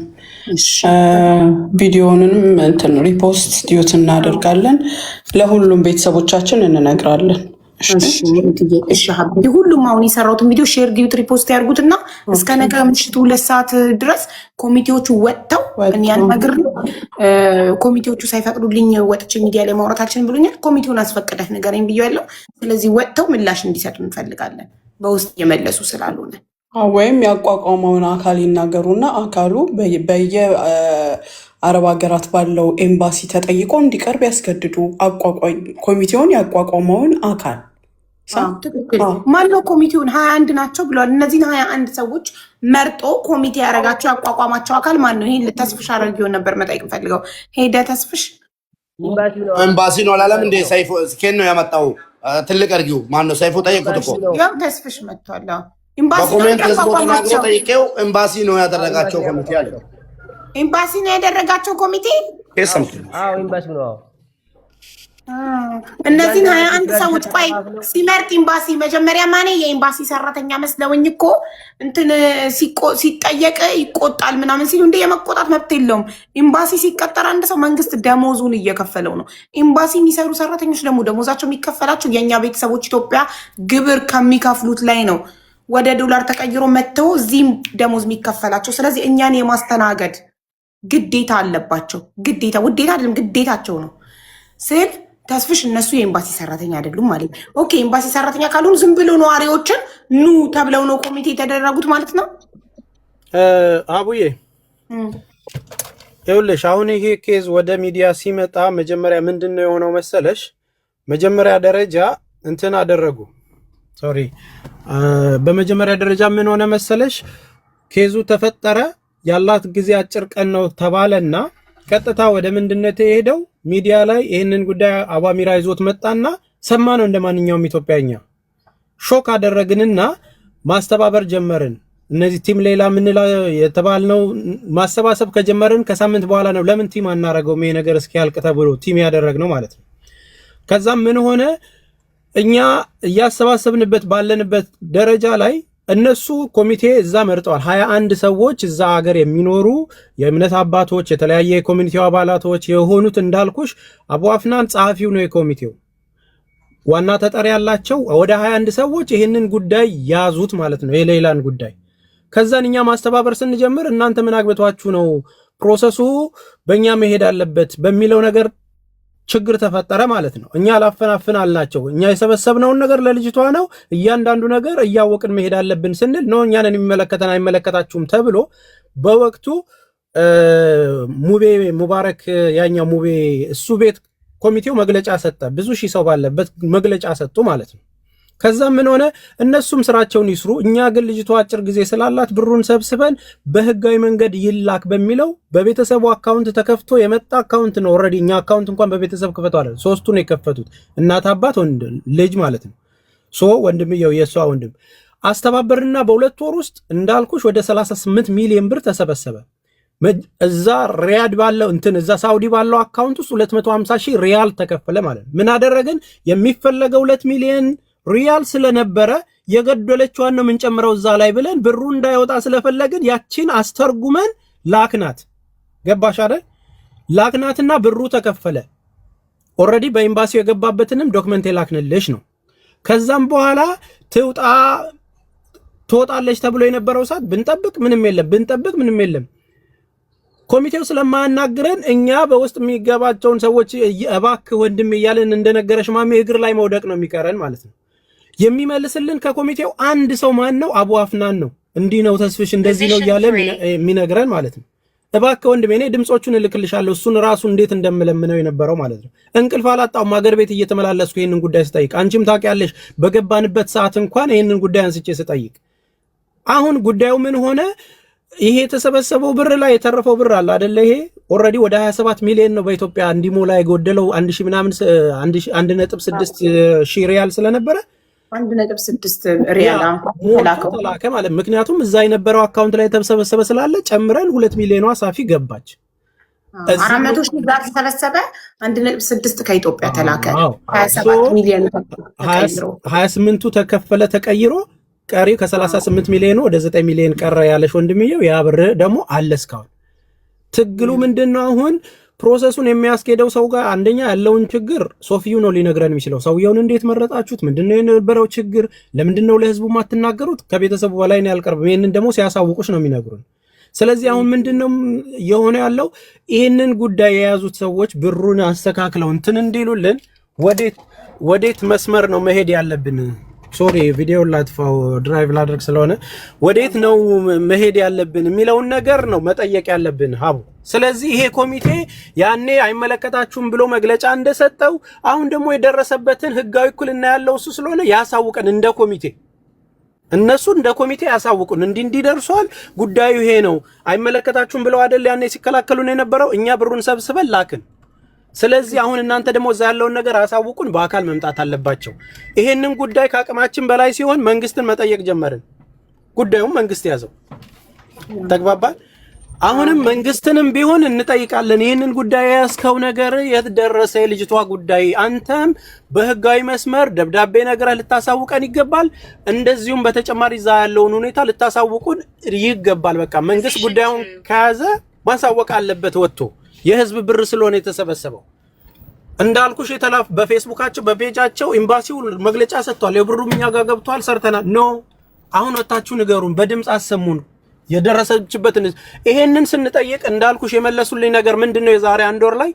ቪዲዮውንም እንትን ሪፖስት ዲዩት እናደርጋለን። ለሁሉም ቤተሰቦቻችን እንነግራለን። እሺ ሀብዬ፣ ሁሉም አሁን የሰራሁትን ቪዲዮ ሼር ዲዩት ሪፖስት ያድርጉትና እስከ ነገ ምሽቱ 2 ሰዓት ድረስ ኮሚቴዎቹ ወጥተው እኔ ያልነግር ኮሚቴዎቹ ሳይፈቅዱልኝ ወጥቼ ሚዲያ ላይ ማውራታችን ብሎኛል። ኮሚቴውን አስፈቅደህ ንገረኝ ብያለሁ። ስለዚህ ወጥተው ምላሽ እንዲሰጡ እንፈልጋለን፣ በውስጥ የመለሱ ስላልሆነ። ወይም ያቋቋመውን አካል ይናገሩና አካሉ በየአረብ ሀገራት ባለው ኤምባሲ ተጠይቆ እንዲቀርብ ያስገድዱ። ኮሚቴውን ያቋቋመውን አካል ማነው? ኮሚቴውን 21 ናቸው ብለዋል። እነዚህን 21 ሰዎች መርጦ ኮሚቴ ያደረጋቸው ያቋቋማቸው አካል ማን ነው? ይህን ተስፍሽ አድርጊውን ነበር መጠየቅ ፈልገው። ሄደ ተስፍሽ ኤምባሲ ነው አላለም እንዴ? ሰይፉ ስኬን ነው ያመጣው። ትልቅ አድርጊው ማን ነው? ሰይፉ ጠየቁት እኮ ያው ተስፍሽ መጥቷል። በኮሜንት ህዝቦ ተናግሮ ጠይቄው ኤምባሲ ነው ያደረጋቸው ኮሚቴ አለ። ኤምባሲ ነው ያደረጋቸው ኮሚቴ። አዎ ኤምባሲ ነው። እነዚህን 21 ሰዎች ቆይ ሲመርጥ ኤምባሲ መጀመሪያ ማኔ የኤምባሲ ሰራተኛ መስለውኝ እኮ እንትን ሲጠየቅ ይቆጣል ምናምን ሲሉ እንደ የመቆጣት መብት የለውም። ኤምባሲ ሲቀጠር አንድ ሰው መንግስት ደሞዙን እየከፈለው ነው። ኤምባሲ የሚሰሩ ሰራተኞች ደግሞ ደሞዛቸው የሚከፈላቸው የእኛ ቤተሰቦች ኢትዮጵያ ግብር ከሚከፍሉት ላይ ነው። ወደ ዶላር ተቀይሮ መጥተው እዚህም ደሞዝ የሚከፈላቸው። ስለዚህ እኛን የማስተናገድ ግዴታ አለባቸው። ግዴታ ውዴታ አይደለም ግዴታቸው ነው ስል ተስፍሽ እነሱ የኤምባሲ ሰራተኛ አይደሉም ማለት ነው። ኦኬ ኤምባሲ ሰራተኛ ካልሆኑ ዝም ብሎ ነዋሪዎችን ኑ ተብለው ነው ኮሚቴ የተደረጉት ማለት ነው። አቡዬ ይኸውልሽ አሁን ይሄ ኬዝ ወደ ሚዲያ ሲመጣ መጀመሪያ ምንድን ነው የሆነው መሰለሽ? መጀመሪያ ደረጃ እንትን አደረጉ። ሶሪ በመጀመሪያ ደረጃ ምን ሆነ መሰለሽ? ኬዙ ተፈጠረ። ያላት ጊዜ አጭር ቀን ነው ተባለና ቀጥታ ወደ ምንድነው የሄደው? ሚዲያ ላይ ይህንን ጉዳይ አባሚራ ይዞት መጣና ሰማ ነው። እንደማንኛውም ኢትዮጵያኛ ሾክ አደረግንና ማስተባበር ጀመርን። እነዚህ ቲም ሌላ ምን የተባልነው ማሰባሰብ ከጀመርን ከሳምንት በኋላ ነው ለምን ቲም አናረገውም ይሄ ነገር እስኪያልቅ ተብሎ ቲም ያደረግነው ማለት ነው። ከዛም ምን ሆነ? እኛ እያሰባሰብንበት ባለንበት ደረጃ ላይ እነሱ ኮሚቴ እዛ መርጠዋል። 21 ሰዎች እዛ ሀገር የሚኖሩ የእምነት አባቶች፣ የተለያየ የኮሚኒቲው አባላቶች የሆኑት እንዳልኩሽ አቡ አፍናን ጸሐፊው ነው የኮሚቴው ዋና ተጠሪ ያላቸው ወደ 21 ሰዎች ይህንን ጉዳይ ያዙት ማለት ነው የሌላን ጉዳይ። ከዛን እኛ ማስተባበር ስንጀምር እናንተ ምን አግብቷችሁ ነው ፕሮሰሱ በእኛ መሄድ አለበት በሚለው ነገር ችግር ተፈጠረ ማለት ነው። እኛ ላፈናፍን አልናቸው። እኛ የሰበሰብነውን ነገር ለልጅቷ ነው እያንዳንዱ ነገር እያወቅን መሄድ አለብን ስንል ነው እኛን የሚመለከተን አይመለከታችሁም ተብሎ በወቅቱ ሙቤ ሙባረክ ያኛው ሙቤ እሱ ቤት ኮሚቴው መግለጫ ሰጠ። ብዙ ሺህ ሰው ባለበት መግለጫ ሰጡ ማለት ነው። ከዛ ምን ሆነ? እነሱም ስራቸውን ይስሩ፣ እኛ ግን ልጅቷ አጭር ጊዜ ስላላት ብሩን ሰብስበን በህጋዊ መንገድ ይላክ በሚለው በቤተሰቡ አካውንት ተከፍቶ የመጣ አካውንት ነው። ኦልሬዲ እኛ አካውንት እንኳን በቤተሰብ ክፈቱ አለ። ሶስቱ ነው የከፈቱት፣ እናት አባት ወንድ ልጅ ማለት ነው። ወንድምየው የሷ ወንድም አስተባበርና በ2 ወር ውስጥ እንዳልኩሽ ወደ 38 ሚሊዮን ብር ተሰበሰበ። እዛ ሪያድ ባለው እዛ ሳውዲ ባለው አካውንት ውስጥ 250 ሺህ ሪያል ተከፈለ ማለት ነው። ምን አደረግን? የሚፈለገው 2 ሚሊዮን ሪያል ስለነበረ የገደለችዋን ነው የምንጨምረው እዛ ላይ ብለን ብሩ እንዳይወጣ ስለፈለግን ያቺን አስተርጉመን ላክናት። ገባሽ አይደል? ላክናትና ብሩ ተከፈለ። ኦልሬዲ በኤምባሲው የገባበትንም ዶክመንት የላክንልሽ ነው። ከዛም በኋላ ትወጣለች ተብሎ የነበረው ሰዓት ብንጠብቅ ምንም የለም። ኮሚቴው ስለማያናግረን እኛ በውስጥ የሚገባቸውን ሰዎች እባክህ ወንድም እያለን እንደነገረሽ ማሜ እግር ላይ መውደቅ ነው የሚቀረን ማለት ነው። የሚመልስልን ከኮሚቴው አንድ ሰው ማን ነው? አቡ አፍናን ነው። እንዲህ ነው ተስፍሽ እንደዚህ ነው እያለ የሚነግረን ማለት ነው። እባክህ ወንድሜ እኔ ድምጾቹን እልክልሻለሁ እሱን ራሱ እንዴት እንደምለምነው የነበረው ማለት ነው። እንቅልፍ አላጣውም ሀገር ቤት እየተመላለስኩ ይሄንን ጉዳይ ስጠይቅ፣ አንቺም ታውቂያለሽ በገባንበት ሰዓት እንኳን ይሄንን ጉዳይ አንስቼ ስጠይቅ፣ አሁን ጉዳዩ ምን ሆነ? ይሄ የተሰበሰበው ብር ላይ የተረፈው ብር አለ አይደለ? ይሄ ኦልሬዲ ወደ 27 ሚሊዮን ነው በኢትዮጵያ እንዲሞላ የጎደለው 1000 ምናምን 1.6 ሺህ ሪያል ስለነበረ 1.6 ሪያል ተላከ ማለት። ምክንያቱም እዛ የነበረው አካውንት ላይ ተሰበሰበ ስላለ ጨምረን 2 ሚሊዮኗ ሳፊ ገባች። 400 ሺህ ጋር ተሰበሰበ 1.6 ከኢትዮጵያ ተላከ 27 ሚሊዮን ተቀይሮ 28ቱ ተከፈለ ተቀይሮ ቀሪ ከ38 ሚሊዮን ወደ 9 ሚሊዮን ቀረ ያለሽ ወንድምየው። ያ ብር ደግሞ አለ እስካሁን። ትግሉ ምንድነው አሁን? ፕሮሰሱን የሚያስኬደው ሰው ጋር አንደኛ ያለውን ችግር ሶፊዩ ነው ሊነግረን የሚችለው። ሰውየውን እንዴት መረጣችሁት? ምንድነው የነበረው ችግር? ለምንድነው ለህዝቡ ማትናገሩት? ከቤተሰቡ በላይ ነው ያልቀርብ። ይሄንን ደግሞ ሲያሳውቁሽ ነው የሚነግሩን። ስለዚህ አሁን ምንድነው የሆነ ያለው? ይሄንን ጉዳይ የያዙት ሰዎች ብሩን አስተካክለው እንትን እንዲሉልን ወዴት መስመር ነው መሄድ ያለብን? ሶሪ ቪዲዮ ላጥፋው ድራይቭ ላድርግ ስለሆነ ወዴት ነው መሄድ ያለብን የሚለውን ነገር ነው መጠየቅ ያለብን ሀቡ። ስለዚህ ይሄ ኮሚቴ ያኔ አይመለከታችሁም ብሎ መግለጫ እንደሰጠው አሁን ደግሞ የደረሰበትን ህጋዊ እኩልና ያለው እሱ ስለሆነ ያሳውቀን። እንደ ኮሚቴ እነሱ እንደ ኮሚቴ ያሳውቁን። እንዲህ ደርሷል ጉዳዩ ይሄ ነው አይመለከታችሁም ብለው አይደል ያኔ ሲከላከሉን የነበረው። እኛ ብሩን ሰብስበን ላክን። ስለዚህ አሁን እናንተ ደግሞ እዛ ያለውን ነገር አሳውቁን። በአካል መምጣት አለባቸው። ይሄንን ጉዳይ ከአቅማችን በላይ ሲሆን መንግስትን መጠየቅ ጀመርን። ጉዳዩም መንግስት ያዘው። ተግባባል። አሁንም መንግስትንም ቢሆን እንጠይቃለን። ይሄንን ጉዳይ ያስከው ነገር የት ደረሰ? የልጅቷ ጉዳይ አንተም በህጋዊ መስመር ደብዳቤ ነገር ልታሳውቀን ይገባል። እንደዚሁም በተጨማሪ እዛ ያለውን ሁኔታ ልታሳውቁን ይገባል። በቃ መንግስት ጉዳዩን ከያዘ ማሳወቅ አለበት ወጥቶ የህዝብ ብር ስለሆነ የተሰበሰበው። እንዳልኩሽ በፌስቡካቸው በፔጃቸው ኤምባሲው መግለጫ ሰጥቷል። የብሩም እኛ ጋር ገብቷል ሰርተናል። ኖ አሁን ወጣችሁ ንገሩን፣ በድምጽ አሰሙን የደረሰችበትን። ይሄንን ስንጠይቅ እንዳልኩሽ የመለሱልኝ ነገር ምንድነው? የዛሬ 1 ወር ላይ